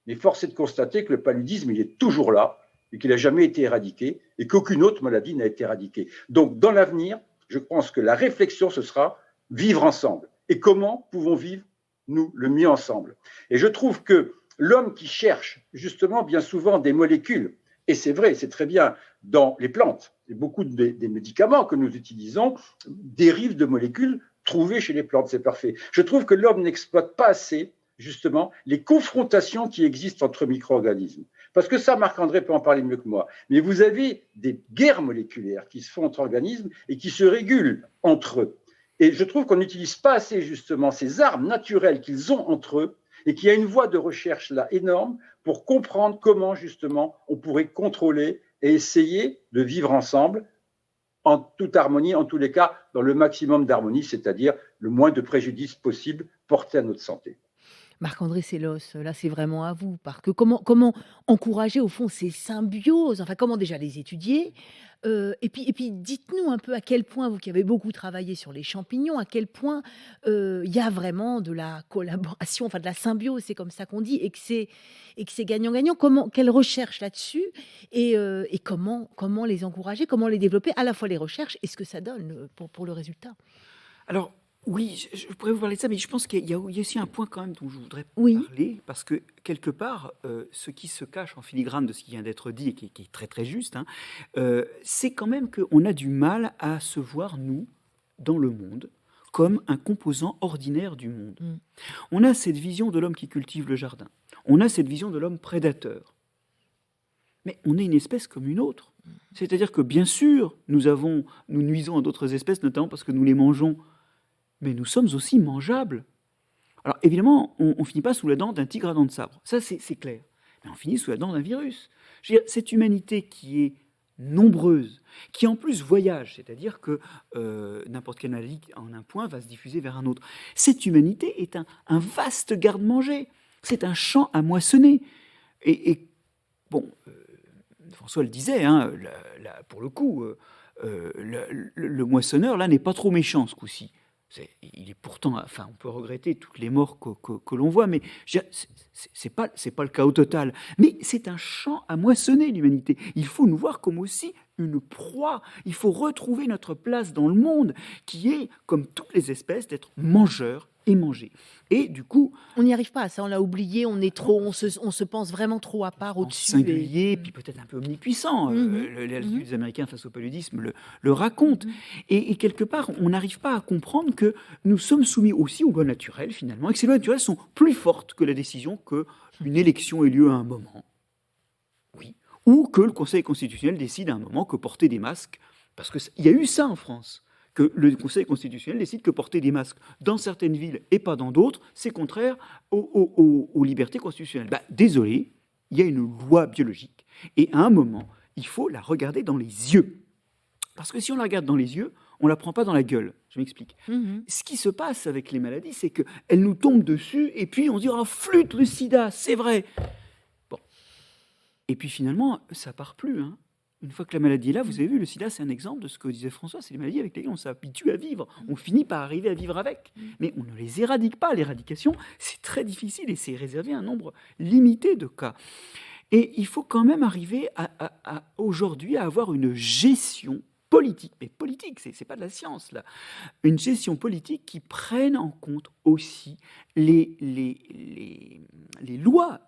Mais force est de constater que le paludisme, il est toujours là, et qu'il n'a jamais été éradiqué, et qu'aucune autre maladie n'a été éradiquée. Donc, dans l'avenir, je pense que la réflexion, ce sera vivre ensemble. Et comment pouvons vivre, nous, le mieux ensemble? Et je trouve que l'homme qui cherche, justement, bien souvent des molécules, et c'est vrai, c'est très bien, dans les plantes, et beaucoup des médicaments que nous utilisons dérivent de molécules trouvées chez les plantes, c'est parfait. Je trouve que l'homme n'exploite pas assez, justement, les confrontations qui existent entre micro-organismes. Parce que ça, Marc-André peut en parler mieux que moi. Mais vous avez des guerres moléculaires qui se font entre organismes et qui se régulent entre eux. Et je trouve qu'on n'utilise pas assez justement ces armes naturelles qu'ils ont entre eux et qu'il y a une voie de recherche là énorme pour comprendre comment justement on pourrait contrôler et essayer de vivre ensemble en toute harmonie, en tous les cas, dans le maximum d'harmonie, c'est-à-dire le moins de préjudice possible porté à notre santé. Marc-André Sellos, là, c'est vraiment à vous. Parce que comment encourager, au fond, ces symbioses? Enfin, comment déjà les étudier? Et puis, dites-nous un peu à quel point, vous qui avez beaucoup travaillé sur les champignons, à quel point il y a vraiment de la collaboration, enfin de la symbiose, c'est comme ça qu'on dit, et que c'est gagnant-gagnant. Quelle recherche là-dessus? Et comment les encourager, comment les développer, à la fois les recherches et ce que ça donne pour le résultat? Alors, oui, je pourrais vous parler de ça, mais je pense qu'il y a aussi un point quand même dont je voudrais Oui. parler, parce que quelque part, ce qui se cache en filigrane de ce qui vient d'être dit, et qui est très très juste, hein, c'est quand même qu'on a du mal à se voir, nous, dans le monde, comme un composant ordinaire du monde. Mm. On a cette vision de l'homme qui cultive le jardin, on a cette vision de l'homme prédateur, mais on est une espèce comme une autre. C'est-à-dire que bien sûr, nous nuisons à d'autres espèces, notamment parce que nous les mangeons, mais nous sommes aussi mangeables. Alors évidemment, on ne finit pas sous la dent d'un tigre à dents de sabre, ça c'est clair. Mais on finit sous la dent d'un virus. Je veux dire, cette humanité qui est nombreuse, qui en plus voyage, c'est-à-dire que n'importe quelle maladie en un point va se diffuser vers un autre. Cette humanité est un vaste garde-manger, c'est un champ à moissonner. Et bon, François le disait, hein, pour le coup, le moissonneur là n'est pas trop méchant ce coup-ci. Il est pourtant, enfin, on peut regretter toutes les morts que l'on voit, mais c'est pas le chaos total. Mais c'est un champ à moissonner, l'humanité. Il faut nous voir comme aussi une proie. Il faut retrouver notre place dans le monde, qui est, comme toutes les espèces, d'être mangeurs et mangés. Et du coup, On n'y arrive pas à ça, on l'a oublié, on se pense vraiment trop à part, en au-dessus. singulier, puis peut-être un peu omnipuissant. Les Américains face au paludisme le racontent. Et quelque part, on n'arrive pas à comprendre que nous sommes soumis aussi aux lois naturelles, finalement, et que ces lois naturelles sont plus fortes que la décision qu'une élection ait lieu à un moment. Oui. Ou que le Conseil constitutionnel décide à un moment que porter des masques, parce qu'il y a eu ça en France, que le Conseil constitutionnel décide que porter des masques dans certaines villes et pas dans d'autres, c'est contraire aux libertés constitutionnelles. Désolé, il y a une loi biologique. Et à un moment, il faut la regarder dans les yeux. Parce que si on la regarde dans les yeux, on ne la prend pas dans la gueule. Je m'explique. Ce qui se passe avec les maladies, c'est qu'elles nous tombent dessus et puis on se dit « Oh, flûte le sida, c'est vrai !» Bon. Et puis finalement, ça part plus, hein. Une fois que la maladie est là, vous avez vu, le sida, c'est un exemple de ce que disait François, c'est les maladies avec lesquelles on s'habitue à vivre. On finit par arriver à vivre avec. Mais on ne les éradique pas. L'éradication, c'est très difficile et c'est réservé à un nombre limité de cas. Et il faut quand même arriver aujourd'hui à avoir une gestion politique. Mais politique, c'est pas de la science, là. Une gestion politique qui prenne en compte aussi les lois.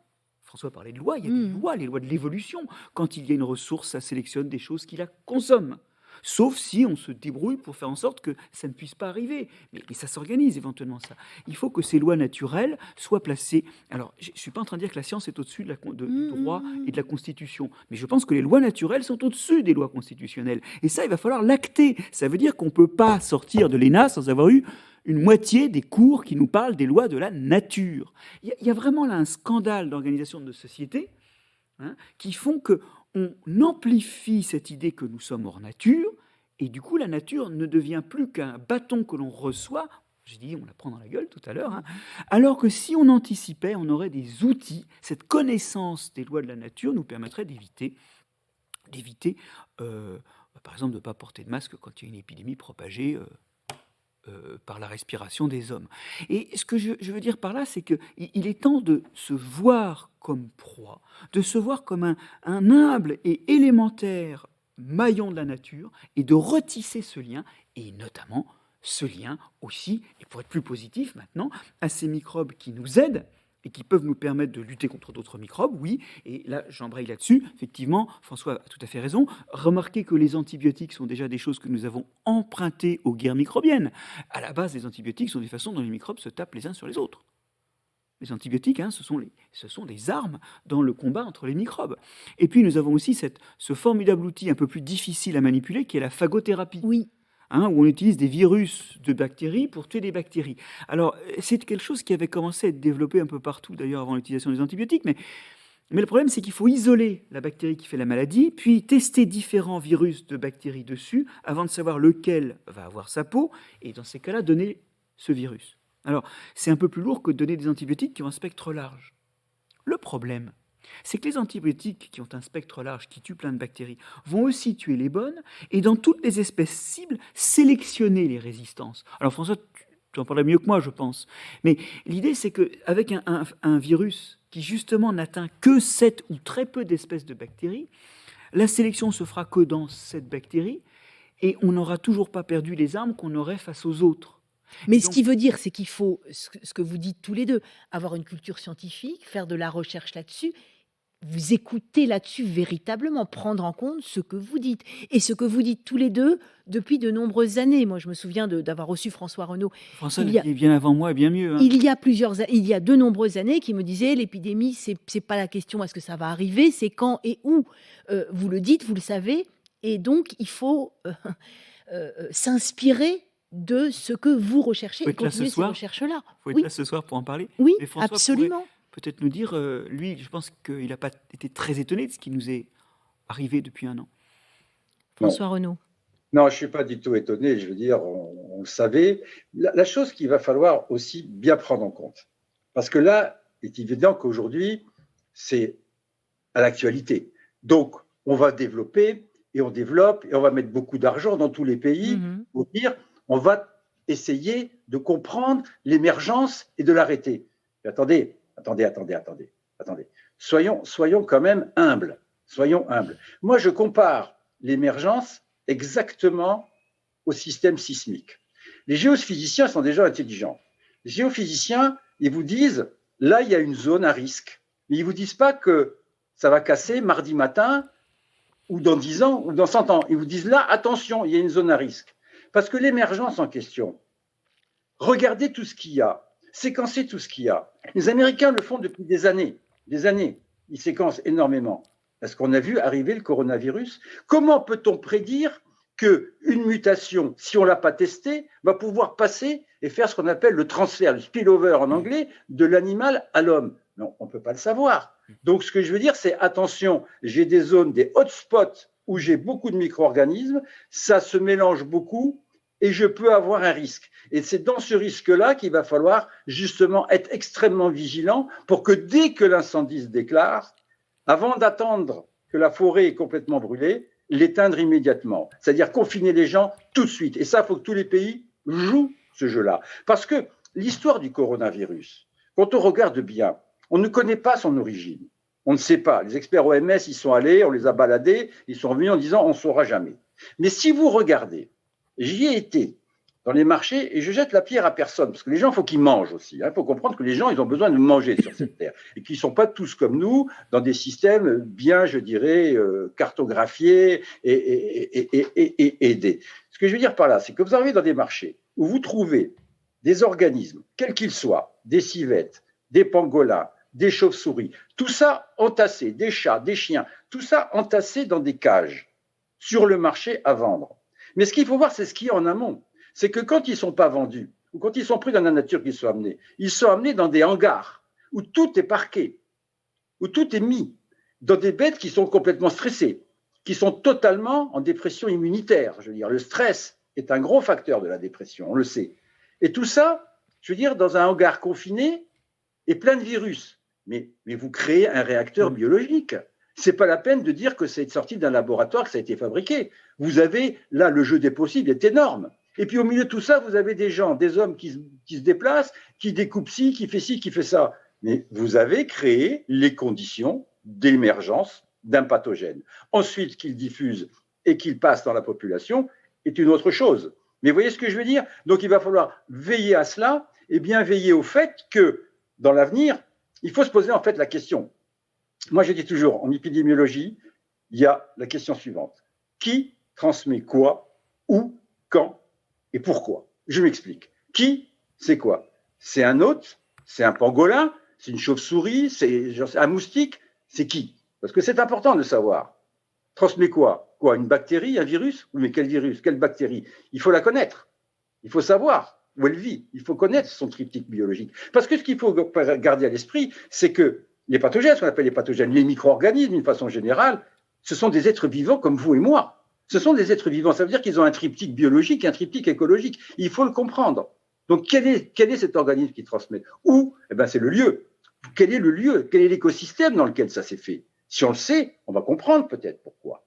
François parlait de lois, il y a des lois, les lois de l'évolution. Quand il y a une ressource, ça sélectionne des choses qui la consomment. Sauf si on se débrouille pour faire en sorte que ça ne puisse pas arriver. Mais ça s'organise éventuellement, ça. Il faut que ces lois naturelles soient placées... Alors, je ne suis pas en train de dire que la science est au-dessus du droit et de la Constitution. Mais je pense que les lois naturelles sont au-dessus des lois constitutionnelles. Et ça, il va falloir l'acter. Ça veut dire qu'on ne peut pas sortir de l'ENA sans avoir eu une moitié des cours qui nous parlent des lois de la nature. Il y a vraiment là un scandale d'organisation de société, hein, qui font qu'on amplifie cette idée que nous sommes hors nature, et du coup la nature ne devient plus qu'un bâton que l'on reçoit, j'ai dit on la prend dans la gueule tout à l'heure, hein, alors que si on anticipait, on aurait des outils, cette connaissance des lois de la nature nous permettrait d'éviter par exemple de ne pas porter de masque quand il y a une épidémie propagée par la respiration des hommes. Et ce que je veux dire par là, c'est qu'il est temps de se voir comme proie, de se voir comme un humble et élémentaire maillon de la nature, et de retisser ce lien, et notamment ce lien aussi, et pour être plus positif maintenant, à ces microbes qui nous aident, et qui peuvent nous permettre de lutter contre d'autres microbes, oui, et là j'embraye là-dessus, effectivement, François a tout à fait raison, remarquez que les antibiotiques sont déjà des choses que nous avons empruntées aux guerres microbiennes. À la base, les antibiotiques sont des façons dont les microbes se tapent les uns sur les autres. Les antibiotiques, ce sont des armes dans le combat entre les microbes. Et puis nous avons aussi ce formidable outil un peu plus difficile à manipuler qui est la phagothérapie. Oui. Où on utilise des virus de bactéries pour tuer des bactéries. Alors, c'est quelque chose qui avait commencé à être développé un peu partout, d'ailleurs, avant l'utilisation des antibiotiques, mais le problème, c'est qu'il faut isoler la bactérie qui fait la maladie, puis tester différents virus de bactéries dessus, avant de savoir lequel va avoir sa peau, et dans ces cas-là, donner ce virus. Alors, c'est un peu plus lourd que de donner des antibiotiques qui ont un spectre large. Le problème, c'est que les antibiotiques qui ont un spectre large, qui tuent plein de bactéries, vont aussi tuer les bonnes, et dans toutes les espèces cibles, sélectionner les résistances. Alors François, tu en parlerais mieux que moi, je pense. Mais l'idée, c'est qu'avec un virus qui justement n'atteint que 7 ou très peu d'espèces de bactéries, la sélection se fera que dans cette bactérie, et on n'aura toujours pas perdu les armes qu'on aurait face aux autres. Mais ce qui veut dire, c'est qu'il faut, ce que vous dites tous les deux, avoir une culture scientifique, faire de la recherche là-dessus, vous écouter là-dessus véritablement, prendre en compte ce que vous dites. Et ce que vous dites tous les deux depuis de nombreuses années. Moi, je me souviens d'avoir reçu François Renaud. François, il est bien avant moi et bien mieux. Il y a de nombreuses années qui me disait l'épidémie, c'est pas la question est-ce que ça va arriver, c'est quand et où. Vous le dites, vous le savez. Et donc, il faut s'inspirer de ce que vous recherchez et continuer ces recherches-là. Il faut être là ce soir pour en parler. Oui, absolument. Peut-être nous dire, lui, je pense qu'il n'a pas été très étonné de ce qui nous est arrivé depuis un an. François Renaud. Non, je ne suis pas du tout étonné, je veux dire, on le savait. La chose qu'il va falloir aussi bien prendre en compte, parce que là, il est évident qu'aujourd'hui, c'est à l'actualité. Donc, on va développer, et on développe, et on va mettre beaucoup d'argent dans tous les pays pour dire, on va essayer de comprendre l'émergence et de l'arrêter. Attendez. Soyons quand même humbles. Moi, je compare l'émergence exactement au système sismique. Les géophysiciens sont déjà intelligents. Les géophysiciens, ils vous disent, là, il y a une zone à risque. Mais ils ne vous disent pas que ça va casser mardi matin, ou dans 10 ans, ou dans 100 ans. Ils vous disent, là, attention, il y a une zone à risque. Parce que l'émergence en question, regardez tout ce qu'il y a. Séquencer tout ce qu'il y a. Les Américains le font depuis des années. Ils séquencent énormément. Parce qu'on a vu arriver le coronavirus. Comment peut-on prédire qu'une mutation, si on ne l'a pas testée, va pouvoir passer et faire ce qu'on appelle le transfert, le spillover en anglais, de l'animal à l'homme? Non, on ne peut pas le savoir. Donc, ce que je veux dire, c'est attention, j'ai des zones, des hotspots où j'ai beaucoup de micro-organismes, ça se mélange beaucoup, et je peux avoir un risque. Et c'est dans ce risque-là qu'il va falloir justement être extrêmement vigilant pour que dès que l'incendie se déclare, avant d'attendre que la forêt est complètement brûlée, l'éteindre immédiatement. C'est-à-dire confiner les gens tout de suite. Et ça, il faut que tous les pays jouent ce jeu-là. Parce que l'histoire du coronavirus, quand on regarde bien, on ne connaît pas son origine. On ne sait pas. Les experts OMS, ils sont allés, on les a baladés, ils sont revenus en disant on ne saura jamais. Mais si vous regardez, j'y ai été dans les marchés et je jette la pierre à personne parce que les gens, il faut qu'ils mangent aussi. Il faut comprendre que les gens, ils ont besoin de manger sur cette terre et qu'ils ne sont pas tous comme nous dans des systèmes bien, je dirais, cartographiés et aidés. Ce que je veux dire par là, c'est que vous arrivez dans des marchés où vous trouvez des organismes, quels qu'ils soient, des civettes, des pangolins, des chauves-souris, tout ça entassé, des chats, des chiens, tout ça entassé dans des cages sur le marché à vendre. Mais ce qu'il faut voir, c'est ce qu'il y a en amont. C'est que quand ils ne sont pas vendus, ou quand ils sont pris dans la nature qu'ils sont amenés, ils sont amenés dans des hangars où tout est parqué, où tout est mis, dans des bêtes qui sont complètement stressées, qui sont totalement en dépression immunitaire. Je veux dire, le stress est un gros facteur de la dépression, on le sait. Et tout ça, je veux dire, dans un hangar confiné et plein de virus. Mais vous créez un réacteur biologique. Ce n'est pas la peine de dire que c'est sorti d'un laboratoire, que ça a été fabriqué. Vous avez, là, le jeu des possibles est énorme. Et puis au milieu de tout ça, vous avez des gens, des hommes qui se déplacent, qui découpent ci, qui fait ça. Mais vous avez créé les conditions d'émergence d'un pathogène. Ensuite, qu'il diffuse et qu'il passe dans la population est une autre chose. Mais vous voyez ce que je veux dire? Donc il va falloir veiller à cela et bien veiller au fait que dans l'avenir, il faut se poser en fait la question. Moi, je dis toujours, en épidémiologie, il y a la question suivante. Qui transmet quoi, où, quand et pourquoi? Je m'explique. Qui, c'est quoi? C'est un hôte, c'est un pangolin, C'est une chauve-souris? C'est un moustique? C'est qui? Parce que c'est important de savoir. Transmet quoi? Quoi? Une bactérie? Un virus? Mais quel virus? Quelle bactérie? Il faut la connaître. Il faut savoir où elle vit. Il faut connaître son triptyque biologique. Parce que ce qu'il faut garder à l'esprit, c'est que les pathogènes, ce qu'on appelle les pathogènes, les micro-organismes, d'une façon générale, ce sont des êtres vivants comme vous et moi. Ce sont des êtres vivants. Ça veut dire qu'ils ont un triptyque biologique et un triptyque écologique. Il faut le comprendre. Donc, quel est cet organisme qui transmet? Où? Eh ben, c'est le lieu. Quel est le lieu? Quel est l'écosystème dans lequel ça s'est fait? Si on le sait, on va comprendre peut-être pourquoi.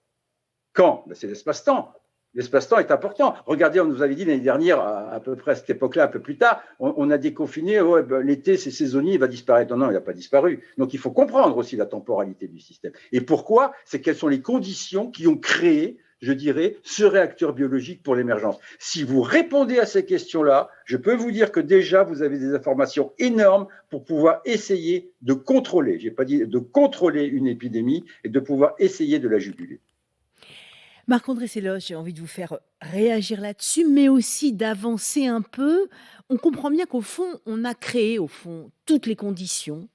Quand? Ben, c'est l'espace-temps. L'espace-temps est important. Regardez, on nous avait dit l'année dernière, à peu près à cette époque-là, un peu plus tard, on a déconfiné, ouais, ben, l'été, c'est saisonnier, il va disparaître. Non, il n'a pas disparu. Donc, il faut comprendre aussi la temporalité du système. Et pourquoi? C'est quelles sont les conditions qui ont créé, je dirais, ce réacteur biologique pour l'émergence. Si vous répondez à ces questions-là, je peux vous dire que déjà, vous avez des informations énormes pour pouvoir essayer de contrôler, j'ai pas dit de contrôler une épidémie et de pouvoir essayer de la juguler. Marc-André Seloche, j'ai envie de vous faire réagir là-dessus, mais aussi d'avancer un peu. On comprend bien qu'au fond, on a créé toutes les conditions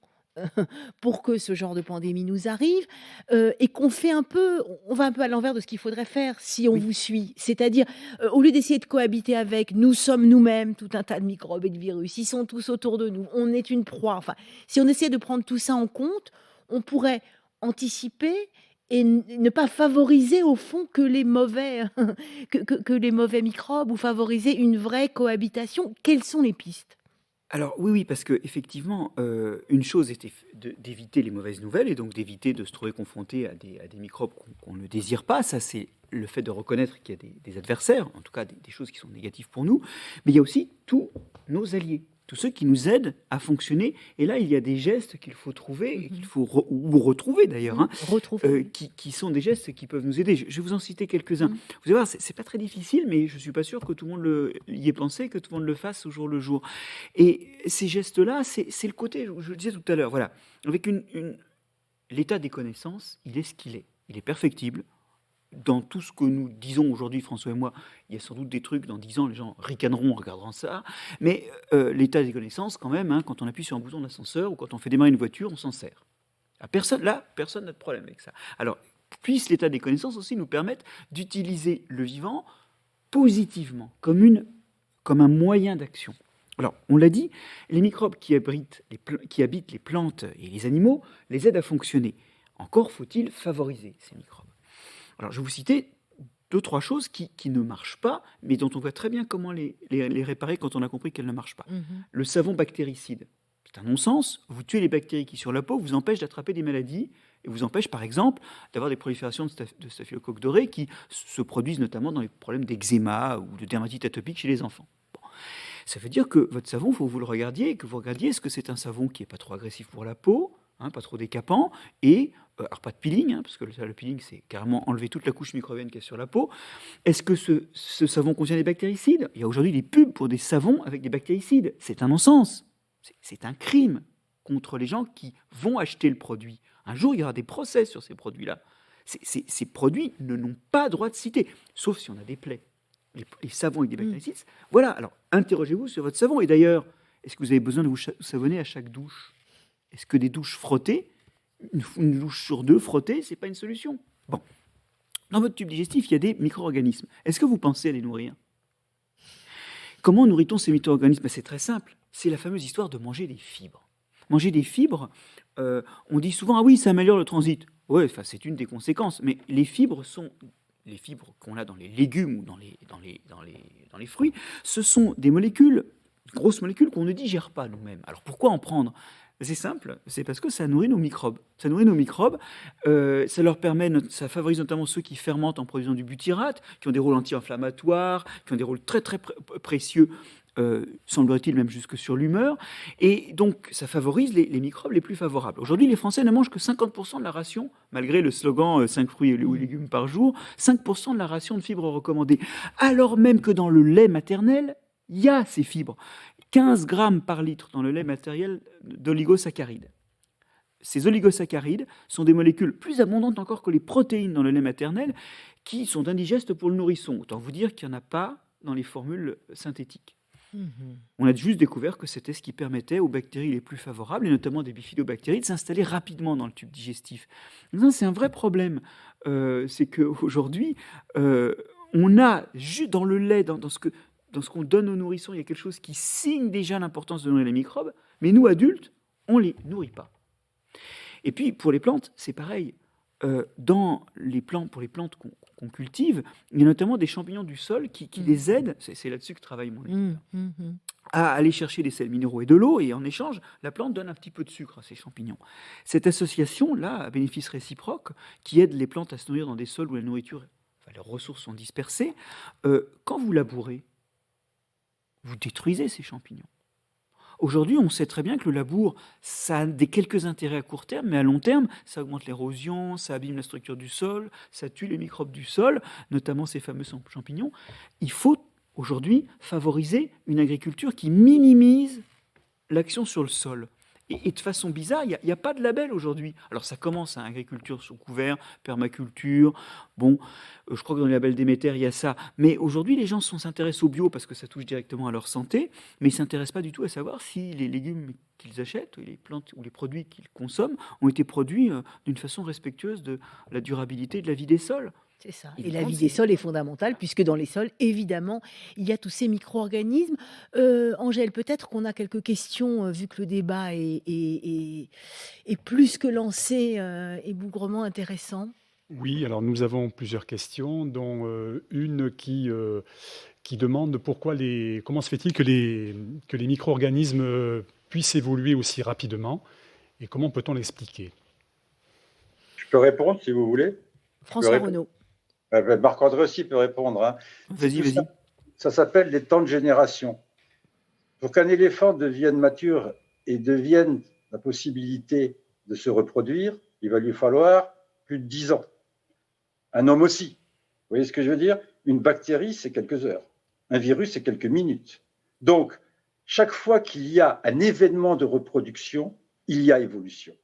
pour que ce genre de pandémie nous arrive, et qu'on on va un peu à l'envers de ce qu'il faudrait faire si on vous suit. C'est-à-dire, au lieu d'essayer de cohabiter avec, nous sommes nous-mêmes tout un tas de microbes et de virus, ils sont tous autour de nous, on est une proie. Enfin, si on essayait de prendre tout ça en compte, on pourrait anticiper et ne pas favoriser au fond que les mauvais, que les mauvais microbes, ou favoriser une vraie cohabitation. Quelles sont les pistes? Alors oui, parce qu'effectivement, une chose était d'éviter les mauvaises nouvelles et donc d'éviter de se trouver confronté à des microbes qu'on ne désire pas. Ça, c'est le fait de reconnaître qu'il y a des adversaires, en tout cas des choses qui sont négatives pour nous. Mais il y a aussi tous nos alliés, tous ceux qui nous aident à fonctionner. Et là, il y a des gestes qu'il faut trouver, et qu'il faut ou retrouver d'ailleurs, qui sont des gestes qui peuvent nous aider. Je vais vous en citer quelques-uns. Vous allez voir, c'est pas très difficile, mais je suis pas sûr que tout le monde y ait pensé, que tout le monde le fasse au jour le jour. Et ces gestes-là, c'est le côté, je le disais tout à l'heure, voilà, avec l'état des connaissances, il est ce qu'il est. Il est perfectible. Dans tout ce que nous disons aujourd'hui, François et moi, il y a sans doute des trucs, dans 10 ans, les gens ricaneront en regardant ça, mais l'état des connaissances, quand même, quand on appuie sur un bouton d'ascenseur ou quand on fait démarrer une voiture, on s'en sert. Personne n'a de problème avec ça. Alors, puisse l'état des connaissances aussi nous permettre d'utiliser le vivant positivement, comme un moyen d'action. Alors, on l'a dit, les microbes qui habitent les plantes et les animaux les aident à fonctionner. Encore faut-il favoriser ces microbes. Alors, je vais vous citer 2-3 choses qui ne marchent pas, mais dont on voit très bien comment les réparer quand on a compris qu'elles ne marchent pas. Le savon bactéricide, c'est un non-sens. Vous tuez les bactéries qui, sur la peau, vous empêchent d'attraper des maladies et vous empêchent, par exemple, d'avoir des proliférations de staphylocoques dorés qui se produisent notamment dans les problèmes d'eczéma ou de dermatite atopique chez les enfants. Bon. Ça veut dire que votre savon, il faut que vous le regardiez et que vous regardiez est-ce que c'est un savon qui n'est pas trop agressif pour la peau, pas trop décapant, et alors pas de peeling, parce que le peeling, c'est carrément enlever toute la couche microbienne qui est sur la peau. Est-ce que ce savon contient des bactéricides? Il y a aujourd'hui des pubs pour des savons avec des bactéricides. C'est un non-sens. C'est un crime contre les gens qui vont acheter le produit. Un jour, il y aura des procès sur ces produits-là. Ces produits n'ont pas droit de citer, sauf si on a des plaies. Les savons avec des bactéricides, voilà. Alors, interrogez-vous sur votre savon. Et d'ailleurs, est-ce que vous avez besoin de vous savonner à chaque douche? Est-ce que des douches frottées, une douche sur 2 frottée, c'est pas une solution? Bon. Dans votre tube digestif, il y a des micro-organismes. Est-ce que vous pensez à les nourrir? Comment nourrit-on ces micro-organismes? C'est très simple. C'est la fameuse histoire de manger des fibres. Manger des fibres, on dit souvent, ah oui, ça améliore le transit. Oui, c'est une des conséquences. Mais les fibres qu'on a dans les légumes ou dans les fruits, ce sont des molécules, grosses molécules qu'on ne digère pas nous-mêmes. Alors pourquoi en prendre? C'est simple, c'est parce que ça nourrit nos microbes. Ça nourrit nos microbes, ça favorise notamment ceux qui fermentent en produisant du butyrate, qui ont des rôles anti-inflammatoires, qui ont des rôles très très précieux, semblerait-il même jusque sur l'humeur. Et donc ça favorise les microbes les plus favorables. Aujourd'hui, les Français ne mangent que 50% de la ration, malgré le slogan 5 fruits ou légumes par jour, 5% de la ration de fibres recommandée. Alors même que dans le lait maternel, il y a ces fibres. 15 grammes par litre dans le lait matériel d'oligosaccharides. Ces oligosaccharides sont des molécules plus abondantes encore que les protéines dans le lait maternel qui sont indigestes pour le nourrisson. Autant vous dire qu'il n'y en a pas dans les formules synthétiques. On a juste découvert que c'était ce qui permettait aux bactéries les plus favorables, et notamment des bifidobactéries, de s'installer rapidement dans le tube digestif. Non, c'est un vrai problème. C'est qu'aujourd'hui, on a juste dans le lait, dans ce qu'on donne aux nourrissons, il y a quelque chose qui signe déjà l'importance de nourrir les microbes, mais nous, adultes, on ne les nourrit pas. Et puis, pour les plantes, c'est pareil. Pour les plantes qu'on cultive, il y a notamment des champignons du sol qui les aident, c'est là-dessus que travaille mon équipe, à aller chercher des sels minéraux et de l'eau, et en échange, la plante donne un petit peu de sucre à ces champignons. Cette association-là, à bénéfice réciproque, qui aide les plantes à se nourrir dans des sols où la nourriture, les ressources sont dispersées, quand vous labourez, vous détruisez ces champignons. Aujourd'hui, on sait très bien que le labour, ça a quelques intérêts à court terme, mais à long terme, ça augmente l'érosion, ça abîme la structure du sol, ça tue les microbes du sol, notamment ces fameux champignons. Il faut aujourd'hui favoriser une agriculture qui minimise l'action sur le sol. Et de façon bizarre, il n'y a pas de label aujourd'hui. Alors ça commence à agriculture sous couvert, permaculture, je crois que dans le label Déméter, il y a ça. Mais aujourd'hui, les gens s'intéressent au bio parce que ça touche directement à leur santé, mais ils ne s'intéressent pas du tout à savoir si les légumes qu'ils achètent, les plantes ou les produits qu'ils consomment ont été produits d'une façon respectueuse de la durabilité de la vie des sols. C'est ça. Et la vie des sols est fondamentale, puisque dans les sols, évidemment, il y a tous ces micro-organismes. Angèle, peut-être qu'on a quelques questions, vu que le débat est plus que lancé et bougrement intéressant. Oui, alors nous avons plusieurs questions, dont une qui demande comment se fait-il que les micro-organismes puissent évoluer aussi rapidement, et comment peut-on l'expliquer? Je peux répondre si vous voulez. François Renaud. Marc-André aussi peut répondre. Hein. Vas-y. Ça s'appelle les temps de génération. Pour qu'un éléphant devienne mature et devienne la possibilité de se reproduire, il va lui falloir plus de 10 ans. Un homme aussi. Vous voyez ce que je veux dire? Une bactérie, c'est quelques heures. Un virus, c'est quelques minutes. Donc, chaque fois qu'il y a un événement de reproduction, il y a évolution.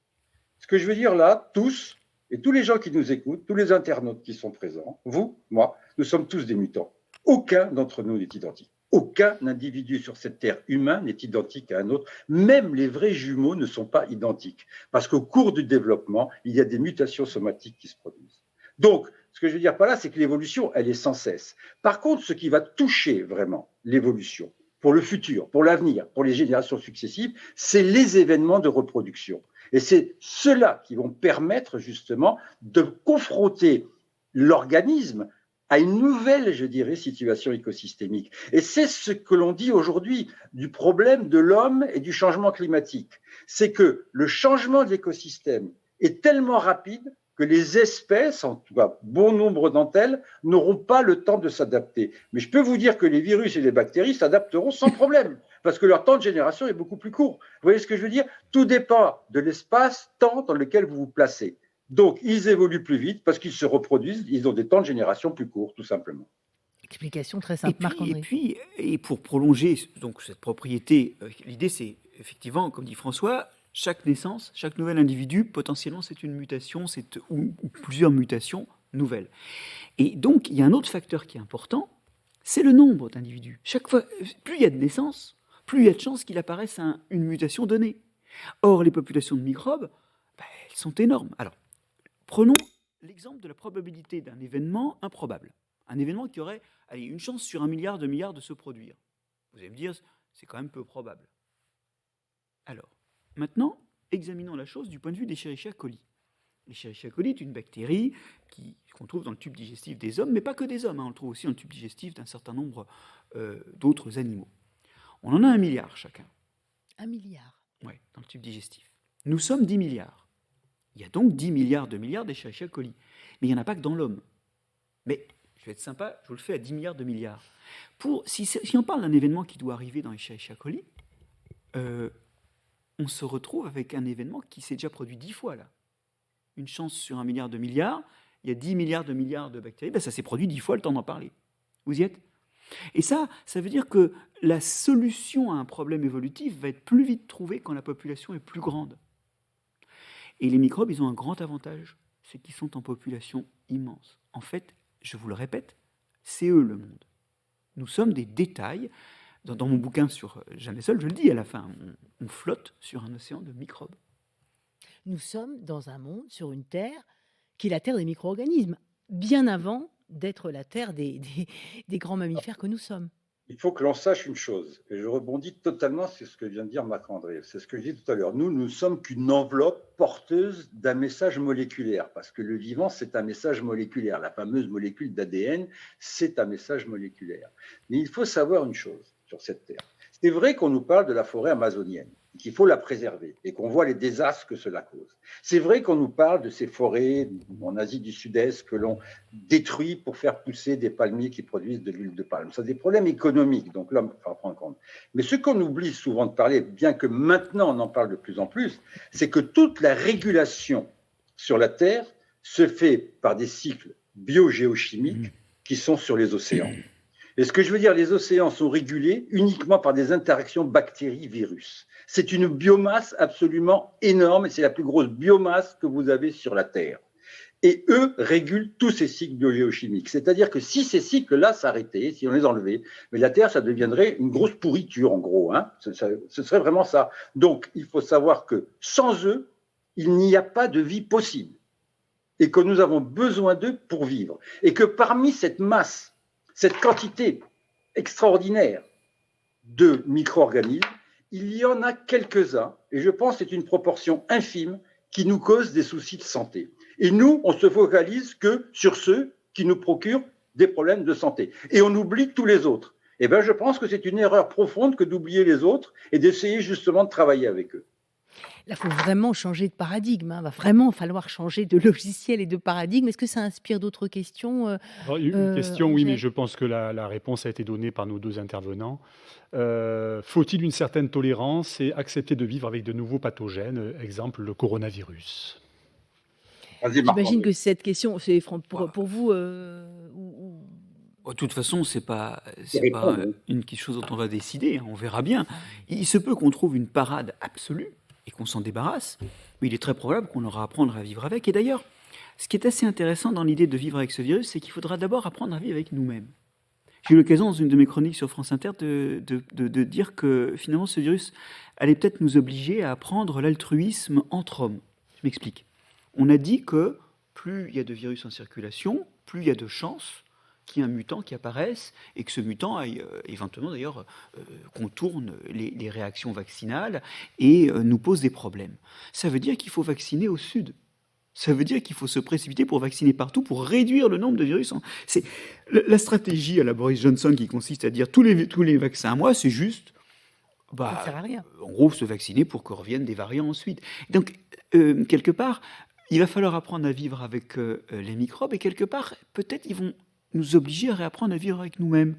Ce que je veux dire là, tous, et tous les gens qui nous écoutent, tous les internautes qui sont présents, vous, moi, nous sommes tous des mutants. Aucun d'entre nous n'est identique. Aucun individu sur cette terre humain n'est identique à un autre. Même les vrais jumeaux ne sont pas identiques. Parce qu'au cours du développement, il y a des mutations somatiques qui se produisent. Donc, ce que je veux dire par là, c'est que l'évolution, elle est sans cesse. Par contre, ce qui va toucher vraiment l'évolution, pour le futur, pour l'avenir, pour les générations successives, c'est les événements de reproduction. Et c'est ceux-là qui vont permettre justement de confronter l'organisme à une nouvelle, je dirais, situation écosystémique. Et c'est ce que l'on dit aujourd'hui du problème de l'homme et du changement climatique. C'est que le changement de l'écosystème est tellement rapide que les espèces, en tout cas bon nombre d'entre elles, n'auront pas le temps de s'adapter. Mais je peux vous dire que les virus et les bactéries s'adapteront sans problème, parce que leur temps de génération est beaucoup plus court. Vous voyez ce que je veux dire? Tout dépend de l'espace-temps dans lequel vous vous placez. Donc, ils évoluent plus vite parce qu'ils se reproduisent, ils ont des temps de génération plus courts, tout simplement. Explication très simple, Marc-André. Et pour prolonger donc, cette propriété, l'idée c'est effectivement, comme dit François, chaque naissance, chaque nouvel individu, potentiellement c'est une mutation, ou plusieurs mutations nouvelles. Et donc, il y a un autre facteur qui est important, c'est le nombre d'individus. Chaque fois, plus il y a de naissances, plus il y a de chances qu'il apparaisse une mutation donnée. Or, les populations de microbes, elles sont énormes. Alors, prenons l'exemple de la probabilité d'un événement improbable. Un événement qui aurait une chance sur 1 milliard, 2 milliards de se produire. Vous allez me dire, c'est quand même peu probable. Alors, maintenant, examinons la chose du point de vue d'Escherichia coli. L'Escherichia coli est une bactérie qu'on trouve dans le tube digestif des hommes, mais pas que des hommes. On le trouve aussi dans le tube digestif d'un certain nombre d'autres animaux. On en a 1 milliard chacun. 1 milliard? Oui, dans le tube digestif. Nous sommes 10 milliards. Il y a donc 10 milliards d'Escherichia coli. Mais il n'y en a pas que dans l'homme. Mais je vais être sympa, je vous le fais à 10 milliards de milliards. Si on parle d'un événement qui doit arriver dans Escherichia coli, on se retrouve avec un événement qui s'est déjà produit 10 fois là. Une chance sur 1 milliard de milliards, il y a 10 milliards de bactéries, ça s'est produit 10 fois le temps d'en parler. Vous y êtes? Et ça veut dire que la solution à un problème évolutif va être plus vite trouvée quand la population est plus grande. Et les microbes, ils ont un grand avantage, c'est qu'ils sont en population immense. En fait, je vous le répète, c'est eux le monde. Nous sommes des détails Dans mon bouquin sur Jamais seul, je le dis à la fin, on flotte sur un océan de microbes. Nous sommes dans un monde, sur une Terre, qui est la Terre des micro-organismes, bien avant d'être la Terre des grands mammifères que nous sommes. Il faut que l'on sache une chose, et je rebondis totalement sur ce que vient de dire Marc-André. C'est ce que je dis tout à l'heure. Nous ne sommes qu'une enveloppe porteuse d'un message moléculaire, parce que le vivant, c'est un message moléculaire. La fameuse molécule d'ADN, c'est un message moléculaire. Mais il faut savoir une chose sur cette Terre. C'est vrai qu'on nous parle de la forêt amazonienne, qu'il faut la préserver et qu'on voit les désastres que cela cause. C'est vrai qu'on nous parle de ces forêts en Asie du Sud-Est que l'on détruit pour faire pousser des palmiers qui produisent de l'huile de palme. Ça, des problèmes économiques, donc l'homme va prendre compte. Mais ce qu'on oublie souvent de parler, bien que maintenant on en parle de plus en plus, c'est que toute la régulation sur la Terre se fait par des cycles biogéochimiques qui sont sur les océans. Et ce que je veux dire, les océans sont régulés uniquement par des interactions bactéries-virus. C'est une biomasse absolument énorme et c'est la plus grosse biomasse que vous avez sur la Terre. Et eux régulent tous ces cycles biogéochimiques. C'est-à-dire que si ces cycles-là s'arrêtaient, si on les enlevait, mais la Terre, ça deviendrait une grosse pourriture, en gros. Hein. Ce serait vraiment ça. Donc, il faut savoir que sans eux, il n'y a pas de vie possible. Et que nous avons besoin d'eux pour vivre. Et que parmi cette masse, cette quantité extraordinaire de micro-organismes, il y en a quelques-uns, et je pense que c'est une proportion infime, qui nous causent des soucis de santé. Et nous, on se focalise que sur ceux qui nous procurent des problèmes de santé. Et on oublie tous les autres. Eh bien, je pense que c'est une erreur profonde que d'oublier les autres et d'essayer justement de travailler avec eux. Là, il faut vraiment changer de paradigme. Il va vraiment falloir changer de logiciel et de paradigme. Est-ce que ça inspire d'autres questions Une question, oui, Angèle mais je pense que la réponse a été donnée par nos deux intervenants. Faut-il une certaine tolérance et accepter de vivre avec de nouveaux pathogènes, exemple le coronavirus? J'imagine que cette question, c'est pour vous. De toute façon, c'est pas une chose dont on va décider, hein, on verra bien. Il se peut qu'on trouve une parade absolue et qu'on s'en débarrasse, mais il est très probable qu'on aura à apprendre à vivre avec. Et d'ailleurs, ce qui est assez intéressant dans l'idée de vivre avec ce virus, c'est qu'il faudra d'abord apprendre à vivre avec nous-mêmes. J'ai eu l'occasion, dans une de mes chroniques sur France Inter, de dire que finalement, ce virus allait peut-être nous obliger à apprendre l'altruisme entre hommes. Je m'explique. On a dit que plus il y a de virus en circulation, plus il y a de chances qu'il y ait un mutant qui apparaisse et que ce mutant aille éventuellement d'ailleurs contourne les réactions vaccinales et nous pose des problèmes. Ça veut dire qu'il faut vacciner au sud. Ça veut dire qu'il faut se précipiter pour vacciner partout, pour réduire le nombre de virus. C'est la stratégie à la Boris Johnson qui consiste à dire tous les vaccins à moi, c'est juste, Ça ne sert à rien. en gros, se vacciner pour que reviennent des variants ensuite. Donc, quelque part, il va falloir apprendre à vivre avec les microbes et quelque part, peut-être, ils vont nous obliger à réapprendre à vivre avec nous-mêmes.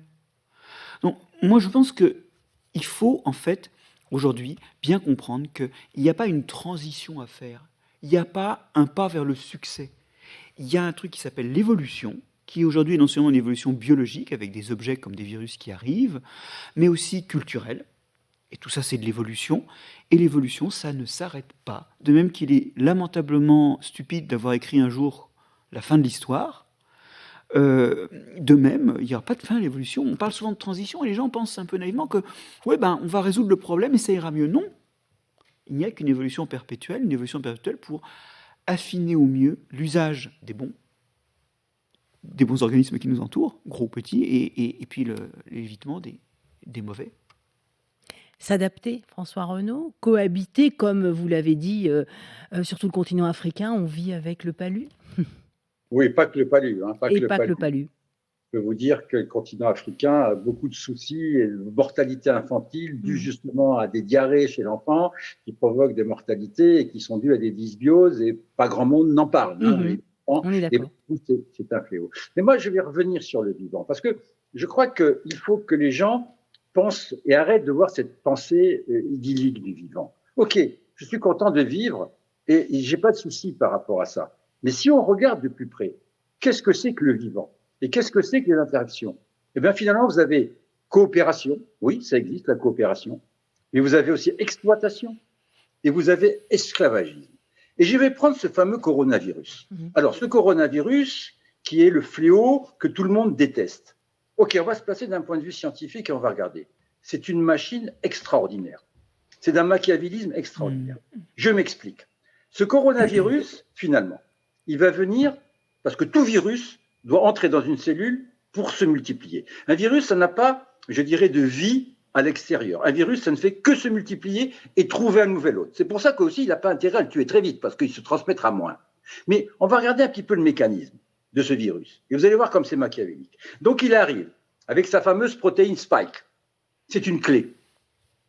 Donc, moi, je pense qu'il faut, en fait, aujourd'hui, bien comprendre qu'il n'y a pas une transition à faire. Il n'y a pas un pas vers le succès. Il y a un truc qui s'appelle l'évolution, qui aujourd'hui est non seulement une évolution biologique, avec des objets comme des virus qui arrivent, mais aussi culturelle. Et tout ça, c'est de l'évolution. Et l'évolution, ça ne s'arrête pas. De même qu'il est lamentablement stupide d'avoir écrit un jour la fin de l'histoire, de même, il n'y aura pas de fin à l'évolution. On parle souvent de transition et les gens pensent un peu naïvement que on va résoudre le problème et ça ira mieux. Non, il n'y a qu'une évolution perpétuelle, pour affiner au mieux l'usage des bons organismes qui nous entourent, gros, petits, et puis l'évitement des mauvais. S'adapter, François Renaud, cohabiter, comme vous l'avez dit, sur tout le continent africain, on vit avec le palu. Oui, pas que le palu. Pas que le palu. Je peux vous dire que le continent africain a beaucoup de soucis et de mortalité infantile due justement à des diarrhées chez l'enfant qui provoquent des mortalités et qui sont dues à des dysbioses et pas grand monde n'en parle. On est d'accord. C'est un fléau. Mais moi, je vais revenir sur le vivant parce que je crois qu'il faut que les gens pensent et arrêtent de voir cette pensée idyllique du vivant. Ok, je suis content de vivre et j'ai pas de soucis par rapport à ça. Mais si on regarde de plus près, qu'est-ce que c'est que le vivant? Et qu'est-ce que c'est que les interactions? Eh bien, finalement, vous avez coopération. Oui, ça existe, la coopération. Mais vous avez aussi exploitation. Et vous avez esclavagisme. Et je vais prendre ce fameux coronavirus. Alors, ce coronavirus, qui est le fléau que tout le monde déteste. OK, on va se placer d'un point de vue scientifique et on va regarder. c'est une machine extraordinaire. C'est d'un machiavélisme extraordinaire. Je m'explique. Ce coronavirus, finalement, il va venir parce que tout virus doit entrer dans une cellule pour se multiplier. Un virus, ça n'a pas, je dirais, de vie à l'extérieur. Un virus, ça ne fait que se multiplier et trouver un nouvel hôte. C'est pour ça qu'aussi, il n'a pas intérêt à le tuer très vite, parce qu'il se transmettra moins. Mais on va regarder un petit peu le mécanisme de ce virus. Et vous allez voir comme c'est machiavélique. Donc, il arrive avec sa fameuse protéine Spike. C'est une clé.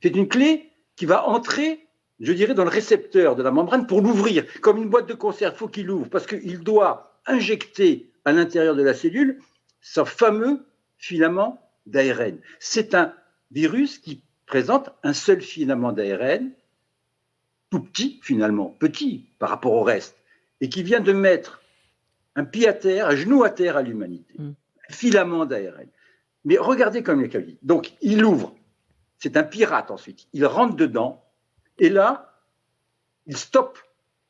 C'est une clé qui va entrer, je dirais, dans le récepteur de la membrane pour l'ouvrir. Comme une boîte de conserve, il faut qu'il l'ouvre, parce qu'il doit injecter à l'intérieur de la cellule ce fameux filament d'ARN. C'est un virus qui présente un seul filament d'ARN, tout petit finalement, petit par rapport au reste, et qui vient de mettre un pied à terre, un genou à terre à l'humanité. Un filament d'ARN. Mais regardez comme il est quali. Donc il ouvre, c'est un pirate ensuite, il rentre dedans, et là, il stoppe,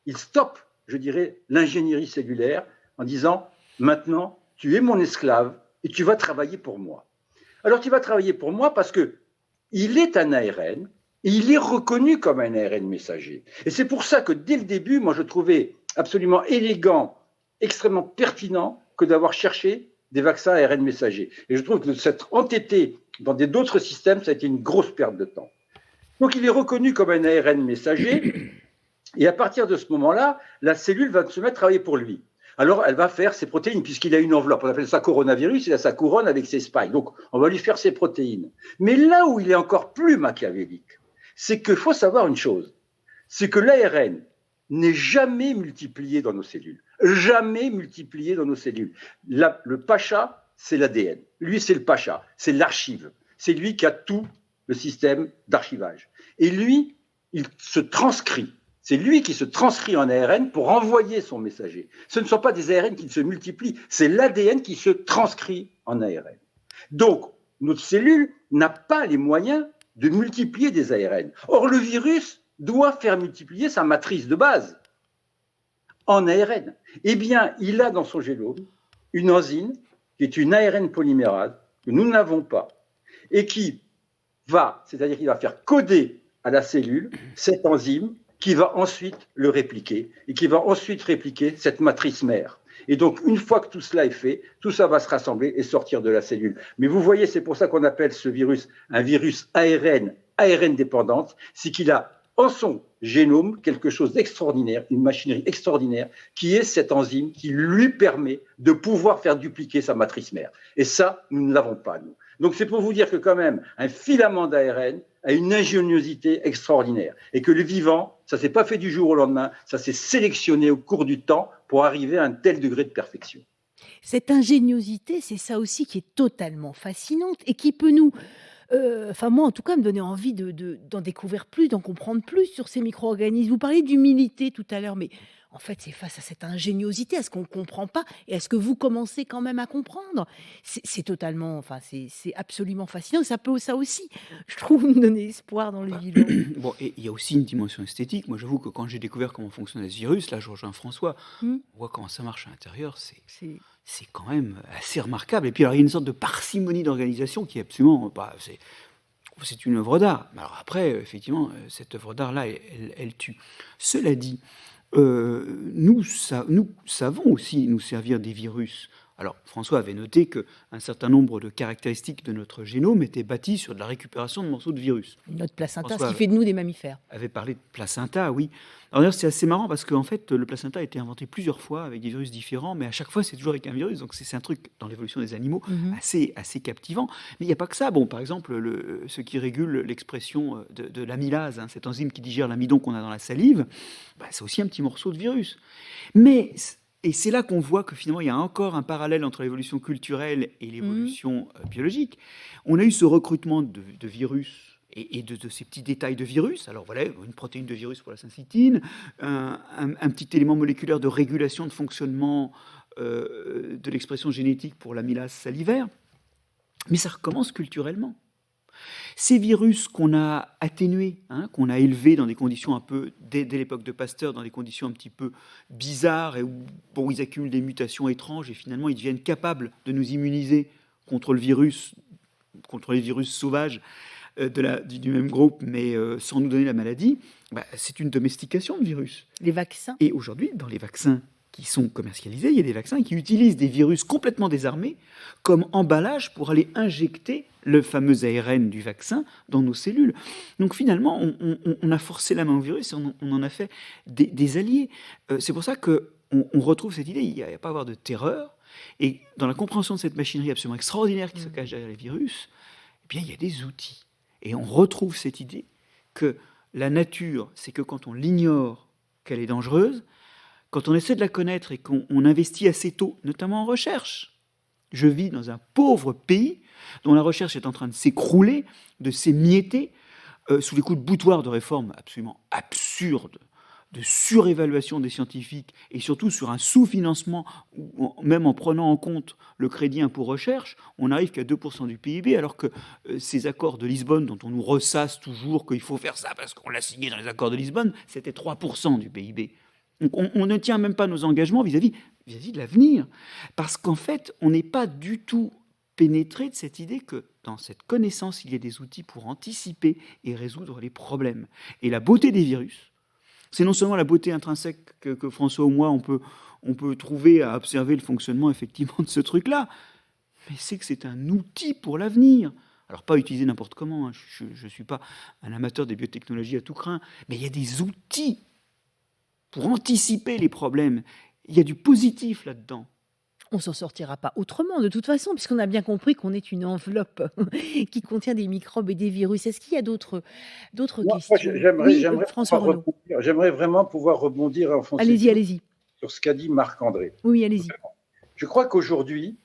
je dirais, l'ingénierie cellulaire en disant, maintenant, tu es mon esclave et tu vas travailler pour moi. Alors, tu vas travailler pour moi parce qu'il est un ARN et il est reconnu comme un ARN messager. Et c'est pour ça que dès le début, moi, je trouvais absolument élégant, extrêmement pertinent que d'avoir cherché des vaccins ARN messagers. Et je trouve que s'être entêté dans d'autres systèmes, ça a été une grosse perte de temps. Donc, il est reconnu comme un ARN messager et à partir de ce moment-là, la cellule va se mettre à travailler pour lui. Alors, elle va faire ses protéines, puisqu'il a une enveloppe. On appelle ça coronavirus, il a sa couronne avec ses spikes. Donc, on va lui faire ses protéines. Mais là où il est encore plus machiavélique, c'est qu'il faut savoir une chose, c'est que l'ARN n'est jamais multiplié dans nos cellules. Jamais multiplié dans nos cellules. Le pacha, c'est l'ADN. Lui, c'est le pacha, c'est l'archive. C'est lui qui a tout le système d'archivage. Et lui, il se transcrit. C'est lui qui se transcrit en ARN pour envoyer son messager. Ce ne sont pas des ARN qui se multiplient, c'est l'ADN qui se transcrit en ARN. Donc, notre cellule n'a pas les moyens de multiplier des ARN. Or, le virus doit faire multiplier sa matrice de base en ARN. Eh bien, il a dans son génome une enzyme qui est une ARN polymérase que nous n'avons pas et qui va, c'est-à-dire qu'il va faire coder à la cellule cette enzyme qui va ensuite le répliquer et qui va ensuite répliquer cette matrice mère. Et donc, une fois que tout cela est fait, tout ça va se rassembler et sortir de la cellule. Mais vous voyez, c'est pour ça qu'on appelle ce virus un virus ARN dépendante, c'est qu'il a en son génome quelque chose d'extraordinaire, une machinerie extraordinaire, qui est cette enzyme qui lui permet de pouvoir faire dupliquer sa matrice mère. Et ça, nous ne l'avons pas, nous. Donc, c'est pour vous dire que quand même, un filament d'ARN a une ingéniosité extraordinaire. Et que le vivant, ça ne s'est pas fait du jour au lendemain, ça s'est sélectionné au cours du temps pour arriver à un tel degré de perfection. Cette ingéniosité, c'est ça aussi qui est totalement fascinante et qui peut nous, enfin moi en tout cas, me donner envie d'en découvrir plus, d'en comprendre plus sur ces micro-organismes. Vous parliez d'humilité tout à l'heure, mais en fait, c'est face à cette ingéniosité, à ce qu'on ne comprend pas et à ce que vous commencez quand même à comprendre. C'est totalement, enfin, c'est absolument fascinant. Ça peut, ça aussi, je trouve, nous donner espoir dans le vivant. Bon, et il y a aussi une dimension esthétique. Moi, j'avoue que quand j'ai découvert comment fonctionnait ce virus, là, je rejoins François, on voit comment ça marche à l'intérieur, c'est quand même assez remarquable. Et puis, alors, il y a une sorte de parcimonie d'organisation qui est absolument... c'est une œuvre d'art. Alors après, effectivement, cette œuvre d'art-là, elle tue. Cela dit, nous savons aussi nous servir des virus. Alors, François avait noté qu'un certain nombre de caractéristiques de notre génome étaient bâties sur de la récupération de morceaux de virus. Notre placenta, François ce qui fait de nous des mammifères. Avait parlé de placenta, oui. Alors d'ailleurs, c'est assez marrant parce qu'en fait, le placenta a été inventé plusieurs fois avec des virus différents, mais à chaque fois, c'est toujours avec un virus. Donc c'est un truc dans l'évolution des animaux assez captivant. Mais il n'y a pas que ça. Bon, par exemple, ce qui régule l'expression de l'amylase, hein, cette enzyme qui digère l'amidon qu'on a dans la salive, c'est aussi un petit morceau de virus. Et c'est là qu'on voit que finalement, il y a encore un parallèle entre l'évolution culturelle et l'évolution biologique. On a eu ce recrutement de virus et de ces petits détails de virus. Alors voilà, une protéine de virus pour la syncytine, un petit élément moléculaire de régulation de fonctionnement de l'expression génétique pour l'amylase salivaire. Mais ça recommence culturellement. Ces virus qu'on a atténués, qu'on a élevés dans des conditions un peu, dès l'époque de Pasteur, dans des conditions un petit peu bizarres, et où ils accumulent des mutations étranges, et finalement ils deviennent capables de nous immuniser contre les virus sauvages, du même groupe, mais sans nous donner la maladie, c'est une domestication de virus. Les vaccins. Et aujourd'hui, dans les vaccins qui sont commercialisés, il y a des vaccins qui utilisent des virus complètement désarmés comme emballage pour aller injecter le fameux ARN du vaccin dans nos cellules. Donc finalement, on a forcé la main au virus et on en a fait des alliés. C'est pour ça qu'on retrouve cette idée, il n'y a pas à avoir de terreur. Et dans la compréhension de cette machinerie absolument extraordinaire qui se cache derrière les virus, eh bien, il y a des outils. Et on retrouve cette idée que la nature, c'est que quand on l'ignore, qu'elle est dangereuse, quand on essaie de la connaître et qu'on investit assez tôt, notamment en recherche. Je vis dans un pauvre pays dont la recherche est en train de s'écrouler, de s'émietter, sous les coups de boutoir de réformes absolument absurdes, de surévaluation des scientifiques et surtout sur un sous-financement, même en prenant en compte le crédit impôt recherche, on n'arrive qu'à 2% du PIB, alors que ces accords de Lisbonne, dont on nous ressasse toujours qu'il faut faire ça parce qu'on l'a signé dans les accords de Lisbonne, c'était 3% du PIB. Donc on ne tient même pas nos engagements vis-à-vis de l'avenir, parce qu'en fait, on n'est pas du tout pénétré de cette idée que dans cette connaissance, il y a des outils pour anticiper et résoudre les problèmes. Et la beauté des virus, c'est non seulement la beauté intrinsèque que François ou moi, on peut trouver à observer le fonctionnement effectivement de ce truc-là, mais c'est que c'est un outil pour l'avenir. Alors pas utilisé n'importe comment, hein. Je ne suis pas un amateur des biotechnologies à tout crin, mais il y a des outils pour anticiper les problèmes. Il y a du positif là-dedans. On s'en sortira pas autrement, de toute façon, puisqu'on a bien compris qu'on est une enveloppe qui contient des microbes et des virus. Est-ce qu'il y a d'autres questions? J'aimerais vraiment pouvoir rebondir Allez-y. Sur ce qu'a dit Marc-André. Oui, allez-y. Je crois qu'aujourd'hui,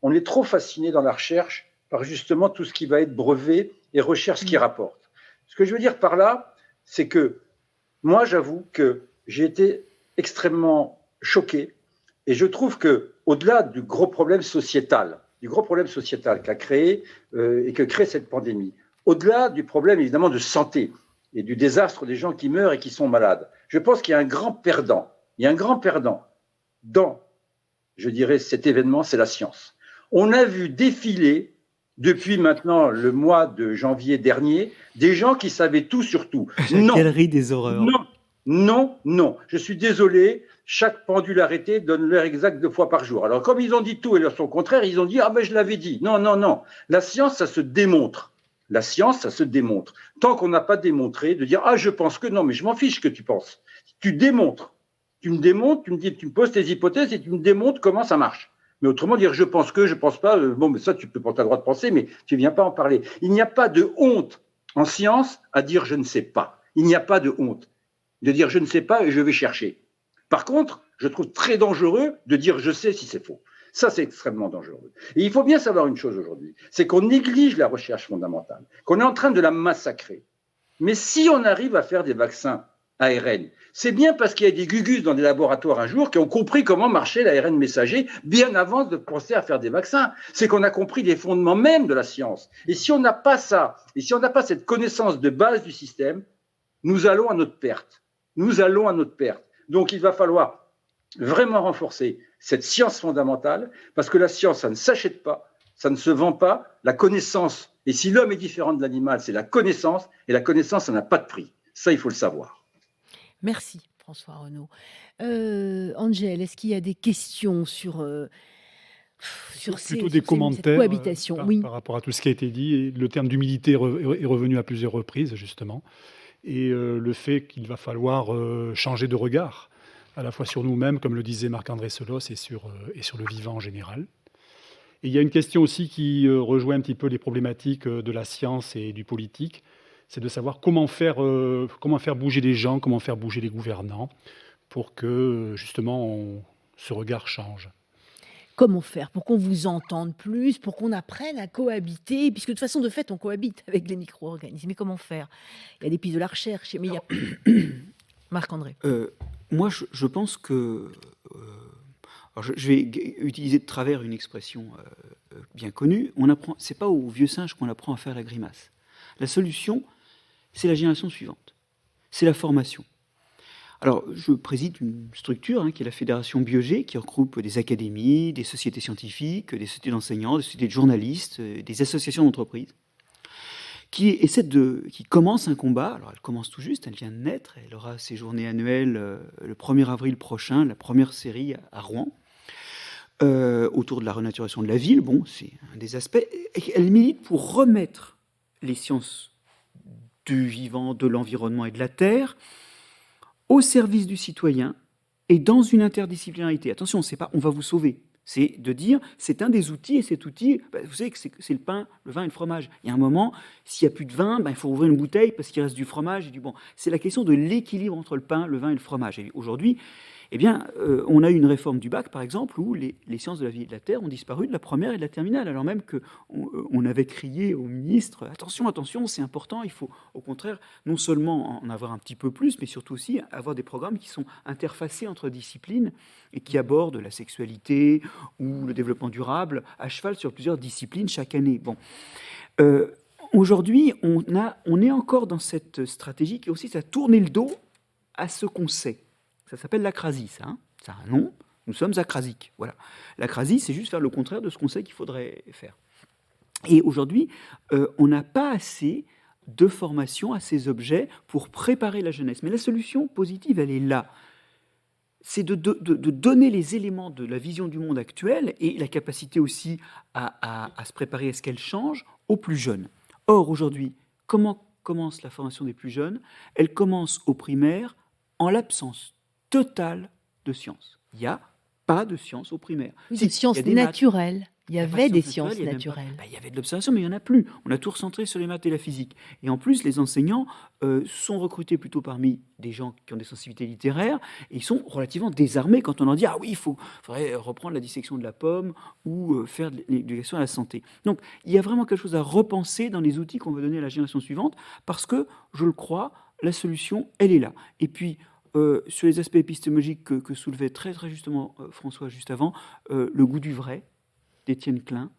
on est trop fasciné dans la recherche par justement tout ce qui va être brevet et recherche qui rapporte. Ce que je veux dire par là, c'est que moi, j'avoue que j'ai été extrêmement choqué. Et je trouve que, au-delà du gros problème sociétal qu'a créé et que crée cette pandémie, au-delà du problème évidemment de santé et du désastre des gens qui meurent et qui sont malades, je pense qu'il y a un grand perdant. Il y a un grand perdant dans, je dirais, cet événement, c'est la science. On a vu défiler depuis maintenant le mois de janvier dernier des gens qui savaient tout sur tout. La galerie des horreurs. Non. Je suis désolé. Chaque pendule arrêtée donne l'heure exacte 2 fois par jour. Alors, comme ils ont dit tout et son contraire, ils ont dit « Ah ben, je l'avais dit ». Non. La science, ça se démontre. Tant qu'on n'a pas démontré, de dire « Ah, je pense que non, mais je m'en fiche que tu penses ». Tu démontres. Tu me poses tes hypothèses et tu me démontres comment ça marche. Mais autrement, dire « Je pense que, je pense pas », bon, mais ça, tu peux pas, t'as le droit de penser, mais tu viens pas en parler. Il n'y a pas de honte en science à dire « Je ne sais pas ». Il n'y a pas de honte de dire « Je ne sais pas et je vais chercher ». Par contre, je trouve très dangereux de dire « je sais » si c'est faux. Ça, c'est extrêmement dangereux. Et il faut bien savoir une chose aujourd'hui, c'est qu'on néglige la recherche fondamentale, qu'on est en train de la massacrer. Mais si on arrive à faire des vaccins ARN, c'est bien parce qu'il y a des gugus dans des laboratoires un jour qui ont compris comment marchait l'ARN messager bien avant de penser à faire des vaccins. C'est qu'on a compris les fondements même de la science. Et si on n'a pas ça, et si on n'a pas cette connaissance de base du système, nous allons à notre perte. Donc, il va falloir vraiment renforcer cette science fondamentale, parce que la science, ça ne s'achète pas, ça ne se vend pas. La connaissance, et si l'homme est différent de l'animal, c'est la connaissance, et la connaissance, ça n'a pas de prix. Ça, il faut le savoir. Merci, François Renaud. Angèle, est-ce qu'il y a des questions sur plutôt des commentaires cohabitation? Par rapport à tout ce qui a été dit. Le terme d'humilité est revenu à plusieurs reprises, justement. Et le fait qu'il va falloir changer de regard, à la fois sur nous-mêmes, comme le disait Marc-André Selos, et sur le vivant en général. Et il y a une question aussi qui rejoint un petit peu les problématiques de la science et du politique, c'est de savoir comment faire bouger les gens, comment faire bouger les gouvernants, pour que justement ce regard change. Comment faire pour qu'on vous entende plus, pour qu'on apprenne à cohabiter, puisque de toute façon, de fait, on cohabite avec les micro-organismes. Mais comment faire? Il y a des pistes de la recherche, mais il y a... Marc-André. Moi, je pense que... alors je vais utiliser de travers une expression bien connue. C'est pas aux vieux singes qu'on apprend à faire la grimace. La solution, c'est la génération suivante. C'est la formation. Alors, je préside une structure qui est la Fédération Biogé, qui regroupe des académies, des sociétés scientifiques, des sociétés d'enseignants, des sociétés de journalistes, des associations d'entreprises. qui commence un combat. Alors, elle commence tout juste, elle vient de naître, elle aura ses journées annuelles le 1er avril prochain, la première série à Rouen, autour de la renaturation de la ville. Bon, c'est un des aspects. Elle milite pour remettre les sciences du vivant, de l'environnement et de la terre au service du citoyen et dans une interdisciplinarité. Attention, c'est pas on va vous sauver. C'est de dire, c'est un des outils, et cet outil, vous savez que c'est le pain, le vin et le fromage. Il y a un moment, s'il n'y a plus de vin, il faut ouvrir une bouteille parce qu'il reste du fromage et du bon. C'est la question de l'équilibre entre le pain, le vin et le fromage. Et aujourd'hui, on a eu une réforme du bac, par exemple, où les sciences de la vie et de la terre ont disparu de la première et de la terminale, alors même qu'on avait crié au ministre, attention, attention, c'est important, il faut au contraire non seulement en avoir un petit peu plus, mais surtout aussi avoir des programmes qui sont interfacés entre disciplines et qui abordent la sexualité ou le développement durable à cheval sur plusieurs disciplines chaque année. Bon. Aujourd'hui, on est encore dans cette stratégie qui aussi, ça tourner le dos à ce qu'on sait. Ça s'appelle l'acrasie, ça. Hein, ça a un nom. Nous sommes acrasiques. Voilà. L'acrasie, c'est juste faire le contraire de ce qu'on sait qu'il faudrait faire. Et aujourd'hui, on n'a pas assez de formation à ces objets pour préparer la jeunesse. Mais la solution positive, elle est là. C'est de donner les éléments de la vision du monde actuel et la capacité aussi à se préparer à ce qu'elle change aux plus jeunes. Or, aujourd'hui, comment commence la formation des plus jeunes ? Elle commence au primaire en l'absence totale de sciences. Il n'y a pas de sciences au primaire. Oui, des sciences naturelles. Il y avait des sciences naturelles. Il y avait de l'observation, mais il n'y en a plus. On a tout recentré sur les maths et la physique. Et en plus, les enseignants sont recrutés plutôt parmi des gens qui ont des sensibilités littéraires, et ils sont relativement désarmés quand on leur dit « Ah oui, il faudrait reprendre la dissection de la pomme ou faire de l'éducation à la santé ». Donc, il y a vraiment quelque chose à repenser dans les outils qu'on veut donner à la génération suivante, parce que, je le crois, la solution, elle est là. Et puis, sur les aspects épistémologiques que soulevait très, très justement François juste avant, le goût du vrai, d'Étienne Klein,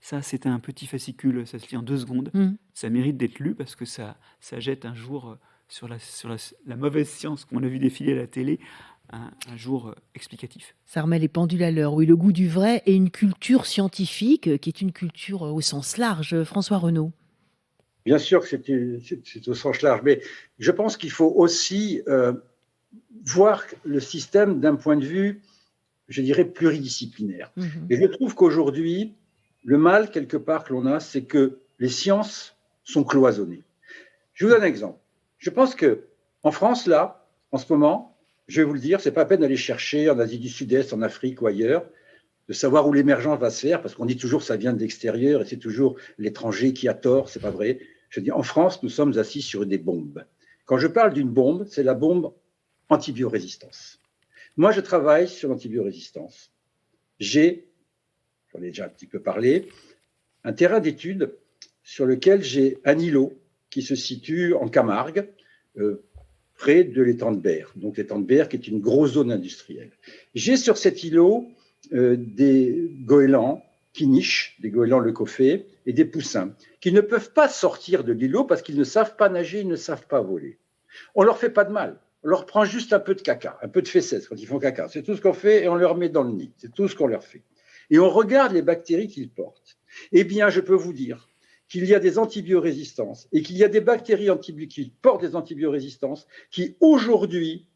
ça c'était un petit fascicule, ça se lit en 2 secondes, ça mérite d'être lu parce que ça jette un jour sur la mauvaise science qu'on a vu défiler à la télé, un jour explicatif. Ça remet les pendules à l'heure, oui, le goût du vrai et une culture scientifique qui est une culture au sens large. François Renaud. Bien sûr que c'est au sens large, mais je pense qu'il faut aussi voir le système d'un point de vue, je dirais, pluridisciplinaire. Et je trouve qu'aujourd'hui, le mal, quelque part, que l'on a, c'est que les sciences sont cloisonnées. Je vous donne un exemple. Je pense qu'en France, là, en ce moment, je vais vous le dire, c'est pas la peine d'aller chercher en Asie du Sud-Est, en Afrique ou ailleurs, de savoir où l'émergence va se faire, parce qu'on dit toujours que ça vient de l'extérieur et c'est toujours l'étranger qui a tort, c'est pas vrai. Je dis, en France, nous sommes assis sur des bombes. Quand je parle d'une bombe, c'est la bombe antibiorésistance. Moi, je travaille sur l'antibiorésistance. J'en ai déjà un petit peu parlé, un terrain d'étude sur lequel j'ai un îlot qui se situe en Camargue, près de l'étang de Berre. Donc l'étang de Berre qui est une grosse zone industrielle. J'ai sur cet îlot des goélands qui nichent, des goélands leucophées et des poussins, qui ne peuvent pas sortir de l'îlot parce qu'ils ne savent pas nager, ils ne savent pas voler. On leur fait pas de mal. On leur prend juste un peu de caca, un peu de fesses quand ils font caca. C'est tout ce qu'on fait et on leur met dans le nid. C'est tout ce qu'on leur fait. Et on regarde les bactéries qu'ils portent. Eh bien, je peux vous dire qu'il y a des antibiorésistances et qu'il y a des bactéries qui portent des antibiorésistances qui aujourd'hui,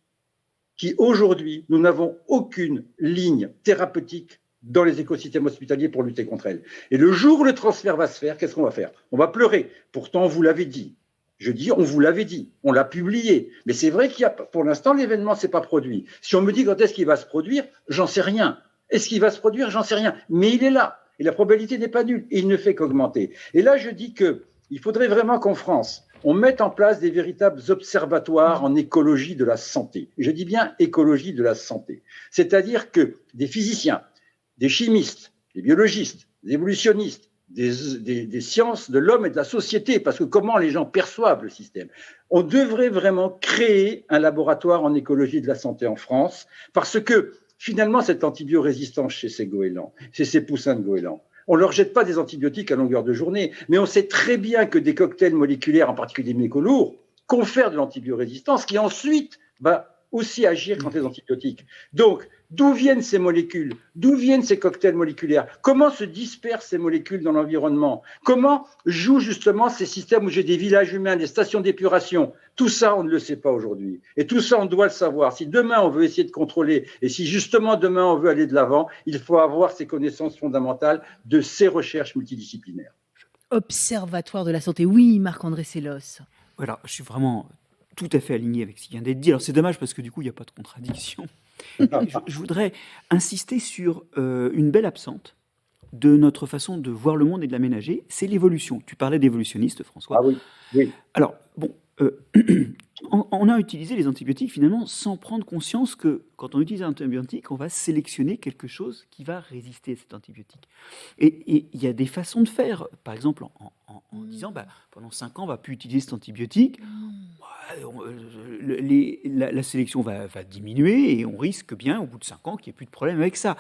nous n'avons aucune ligne thérapeutique dans les écosystèmes hospitaliers pour lutter contre elles. Et le jour où le transfert va se faire, qu'est-ce qu'on va faire ? On va pleurer. Pourtant, on vous l'avait dit. Je dis, on vous l'avait dit, on l'a publié. Mais c'est vrai qu'il y a, pour l'instant, l'événement ne s'est pas produit. Si on me dit quand est-ce qu'il va se produire, j'en sais rien. Est-ce qu'il va se produire ? J'en sais rien. Mais il est là. Et la probabilité n'est pas nulle. Et il ne fait qu'augmenter. Et là, je dis qu'il faudrait vraiment qu'en France, on mette en place des véritables observatoires en écologie de la santé. Et je dis bien écologie de la santé. C'est-à-dire que des physiciens, des chimistes, des biologistes, des évolutionnistes, des sciences de l'homme et de la société, parce que comment les gens perçoivent le système. On devrait vraiment créer un laboratoire en écologie de la santé en France, parce que finalement, cette antibiorésistance chez ces goélands, chez ces poussins de goélands, on ne leur jette pas des antibiotiques à longueur de journée, mais on sait très bien que des cocktails moléculaires, en particulier des métaux lourds, confèrent de l'antibiorésistance qui ensuite va aussi agir contre les antibiotiques. Donc, D'où viennent ces molécules? D'où viennent ces cocktails moléculaires? Comment se dispersent ces molécules dans l'environnement? Comment jouent justement ces systèmes où j'ai des villages humains, des stations d'épuration? Tout ça, on ne le sait pas aujourd'hui. Et tout ça, on doit le savoir. Si demain, on veut essayer de contrôler, et si justement demain, on veut aller de l'avant, il faut avoir ces connaissances fondamentales de ces recherches multidisciplinaires. Observatoire de la santé. Oui, Marc-André Sellos. Voilà, je suis vraiment tout à fait aligné avec ce qui vient d'être dit. Alors c'est dommage parce que du coup, il n'y a pas de contradiction. Je voudrais insister sur une belle absente de notre façon de voir le monde et de l'aménager, c'est l'évolution. Tu parlais d'évolutionniste, François. Ah oui, oui. Alors, bon, on a utilisé les antibiotiques finalement sans prendre conscience que quand on utilise un antibiotique, on va sélectionner quelque chose qui va résister à cet antibiotique. Et il y a des façons de faire. Par exemple, en disant, pendant 5 ans, on ne va plus utiliser cet antibiotique. La sélection va diminuer et on risque bien, au bout de 5 ans, qu'il n'y ait plus de problème avec ça.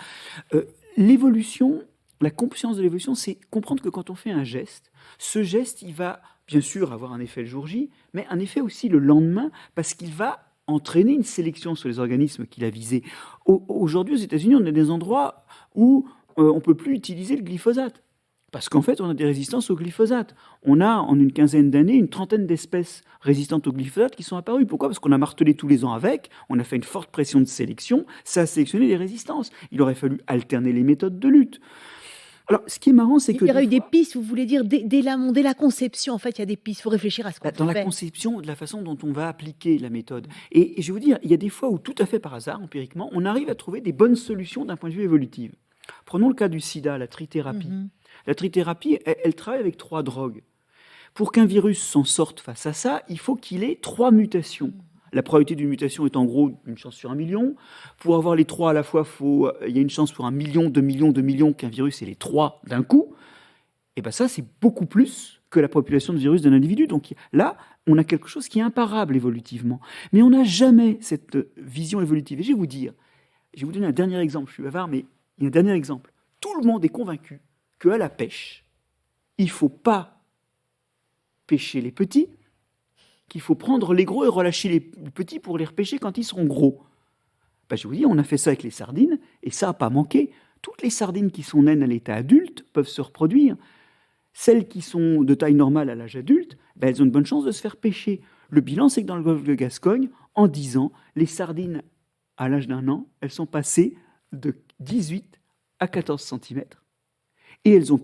L'évolution, la conscience de l'évolution, c'est comprendre que quand on fait un geste, ce geste, il va bien sûr avoir un effet le jour J, mais un effet aussi le lendemain, parce qu'il va entraîner une sélection sur les organismes qu'il a visés. Aujourd'hui, aux États-Unis, on a des endroits où on ne peut plus utiliser le glyphosate. Parce qu'en fait, on a des résistances au glyphosate. On a, en une quinzaine d'années, une trentaine d'espèces résistantes au glyphosate qui sont apparues. Pourquoi? Parce qu'on a martelé tous les ans avec, on a fait une forte pression de sélection, ça a sélectionné les résistances. Il aurait fallu alterner les méthodes de lutte. Alors, ce qui est marrant, c'est que... Il y aurait eu des pistes, vous voulez dire, dès la conception, en fait, il y a des pistes, il faut réfléchir à ce qu'on fait. Dans la conception, de la façon dont on va appliquer la méthode. Et je vais vous dire, il y a des fois où, tout à fait par hasard, empiriquement, on arrive à trouver des bonnes solutions d'un point de vue évolutif. Prenons le cas du sida, la trithérapie. La trithérapie, elle travaille avec 3 drogues. Pour qu'un virus s'en sorte face à ça, il faut qu'il ait 3 mutations. La probabilité d'une mutation est en gros une chance sur 1 million. Pour avoir les 3 à la fois, il y a une chance pour 1 million, 2 millions, 2 millions qu'un virus ait les 3 d'un coup. Et bien ça, c'est beaucoup plus que la population de virus d'un individu. Donc là, on a quelque chose qui est imparable évolutivement. Mais on n'a jamais cette vision évolutive. Et je vais vous donner un dernier exemple. Je suis bavard, mais il y a un dernier exemple. Tout le monde est convaincu qu'à la pêche, il ne faut pas pêcher les petits, qu'il faut prendre les gros et relâcher les petits pour les repêcher quand ils seront gros. Je vous dis, on a fait ça avec les sardines, et ça n'a pas manqué. Toutes les sardines qui sont naines à l'état adulte peuvent se reproduire. Celles qui sont de taille normale à l'âge adulte, elles ont une bonne chance de se faire pêcher. Le bilan, c'est que dans le golfe de Gascogne, en 10 ans, les sardines, à l'âge d'1 an, elles sont passées de 18 à 14 cm. Et elles ont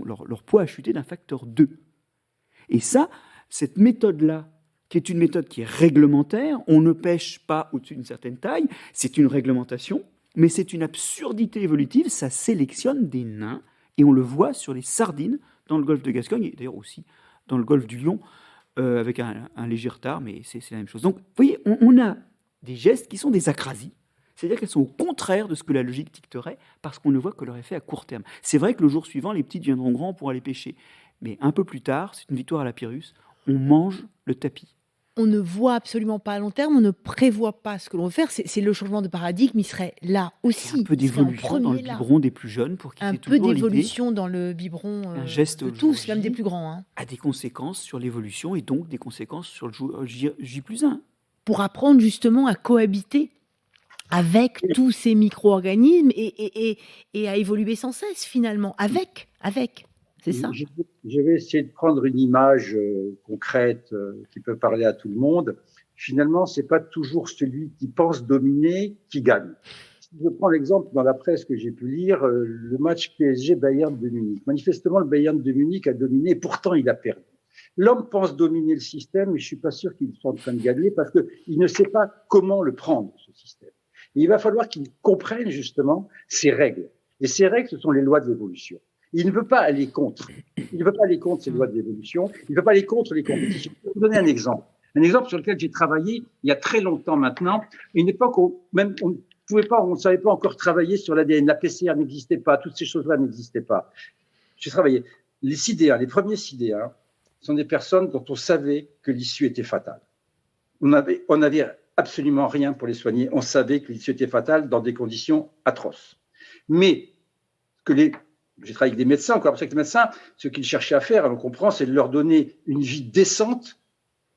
leur poids a chuté d'un facteur 2. Et ça, cette méthode-là, qui est une méthode qui est réglementaire, on ne pêche pas au-dessus d'une certaine taille, c'est une réglementation, mais c'est une absurdité évolutive, ça sélectionne des nains, et on le voit sur les sardines dans le golfe de Gascogne, et d'ailleurs aussi dans le golfe du Lion, avec un léger retard, mais c'est la même chose. Donc, vous voyez, on a des gestes qui sont des acrasies, c'est-à-dire qu'elles sont au contraire de ce que la logique dicterait, parce qu'on ne voit que leur effet à court terme. C'est vrai que le jour suivant, les petits deviendront grands pour aller pêcher. Mais un peu plus tard, c'est une victoire à la Pyrrhus, on mange le tapis. On ne voit absolument pas à long terme, on ne prévoit pas ce que l'on veut faire. C'est le changement de paradigme, il serait là aussi. Un peu d'évolution dans le biberon des plus jeunes pour qu'ils aient toujours l'idée. Un peu d'évolution dans le biberon un geste de tous, même des plus grands. A des conséquences sur l'évolution et donc des conséquences sur le J+1. Pour apprendre justement à cohabiter avec tous ces micro-organismes et à évoluer sans cesse finalement, avec. C'est ça. Je vais essayer de prendre une image concrète qui peut parler à tout le monde. Finalement, c'est pas toujours celui qui pense dominer qui gagne. Si je prends l'exemple dans la presse que j'ai pu lire, le match PSG-Bayern de Munich. Manifestement, le Bayern de Munich a dominé, pourtant il a perdu. L'homme pense dominer le système, mais je suis pas sûr qu'il soit en train de gagner parce qu'il ne sait pas comment le prendre, ce système. Et il va falloir qu'il comprenne justement ces règles. Et ces règles, ce sont les lois de l'évolution. Il ne veut pas aller contre. Il ne veut pas aller contre ces lois de l'évolution. Il ne veut pas aller contre les compétitions. Je vais vous donner un exemple. Un exemple sur lequel j'ai travaillé il y a très longtemps maintenant. Une époque où même on ne savait pas encore travailler sur l'ADN. La PCR n'existait pas. Toutes ces choses-là n'existaient pas. J'ai travaillé. Les sidéens, les premiers sidéens, sont des personnes dont on savait que l'issue était fatale. On n'avait absolument rien pour les soigner. On savait que l'issue était fatale dans des conditions atroces. Mais j'ai travaillé avec des médecins, encore avec des médecins, ce qu'ils cherchaient à faire, on comprend, c'est de leur donner une vie décente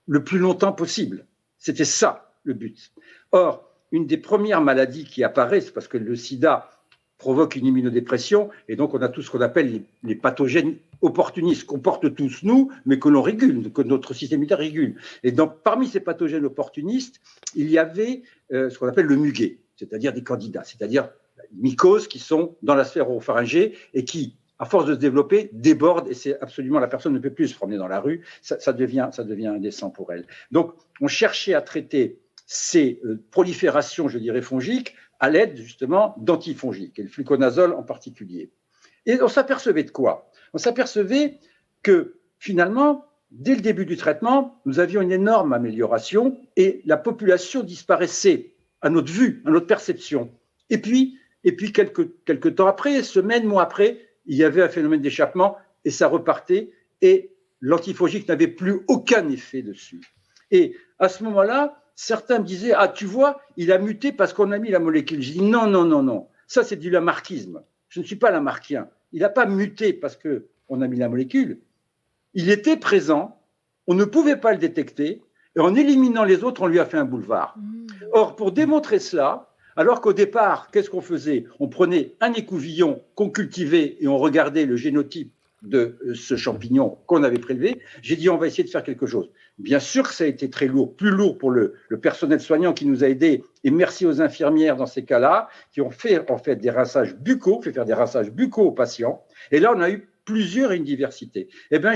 le plus longtemps possible. C'était ça, le but. Or, une des premières maladies qui apparaissent, parce que le sida provoque une immunodépression, et donc on a tout ce qu'on appelle les pathogènes opportunistes, qu'on porte tous nous, mais que l'on régule, que notre système immunitaire régule. Et donc, parmi ces pathogènes opportunistes, il y avait ce qu'on appelle le muguet, c'est-à-dire des candidats, c'est-à-dire les mycoses qui sont dans la sphère oropharyngée et qui, à force de se développer, débordent, et c'est absolument, la personne ne peut plus se promener dans la rue, ça devient indécent pour elle. Donc, on cherchait à traiter ces proliférations, je dirais, fongiques, à l'aide justement d'antifongiques, et le fluconazole en particulier. Et on s'apercevait de quoi? On s'apercevait que finalement, dès le début du traitement, nous avions une énorme amélioration et la population disparaissait à notre vue, à notre perception. Et puis quelques temps après, semaines, mois après, il y avait un phénomène d'échappement et ça repartait et l'antifongique n'avait plus aucun effet dessus. Et à ce moment-là, certains me disaient « Ah, tu vois, il a muté parce qu'on a mis la molécule. » Je dis « Non. Ça, c'est du lamarckisme. Je ne suis pas lamarckien. Il n'a pas muté parce qu'on a mis la molécule. Il était présent, on ne pouvait pas le détecter, et en éliminant les autres, on lui a fait un boulevard. Or, pour démontrer cela, alors qu'au départ, qu'est-ce qu'on faisait? On prenait un écouvillon qu'on cultivait et on regardait le génotype de ce champignon qu'on avait prélevé. J'ai dit, on va essayer de faire quelque chose. Bien sûr que ça a été très lourd, plus lourd pour le personnel soignant qui nous a aidés, et merci aux infirmières dans ces cas-là, qui ont fait en fait des rinçages buccaux, fait faire des rinçages buccaux aux patients. Et là, on a eu plusieurs et une diversité. Eh bien,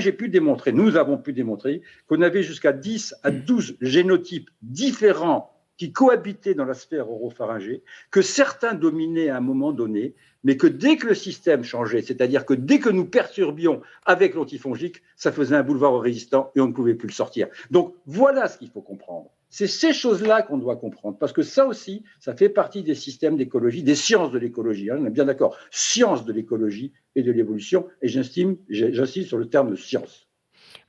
nous avons pu démontrer qu'on avait jusqu'à 10 à 12 génotypes différents qui cohabitaient dans la sphère oropharyngée, que certains dominaient à un moment donné, mais que dès que le système changeait, c'est-à-dire que dès que nous perturbions avec l'antifongique, ça faisait un boulevard aux résistants et on ne pouvait plus le sortir. Donc voilà ce qu'il faut comprendre. C'est ces choses-là qu'on doit comprendre, parce que ça aussi, ça fait partie des systèmes d'écologie, des sciences de l'écologie. On est bien d'accord, sciences de l'écologie et de l'évolution, et j'insiste sur le terme de science.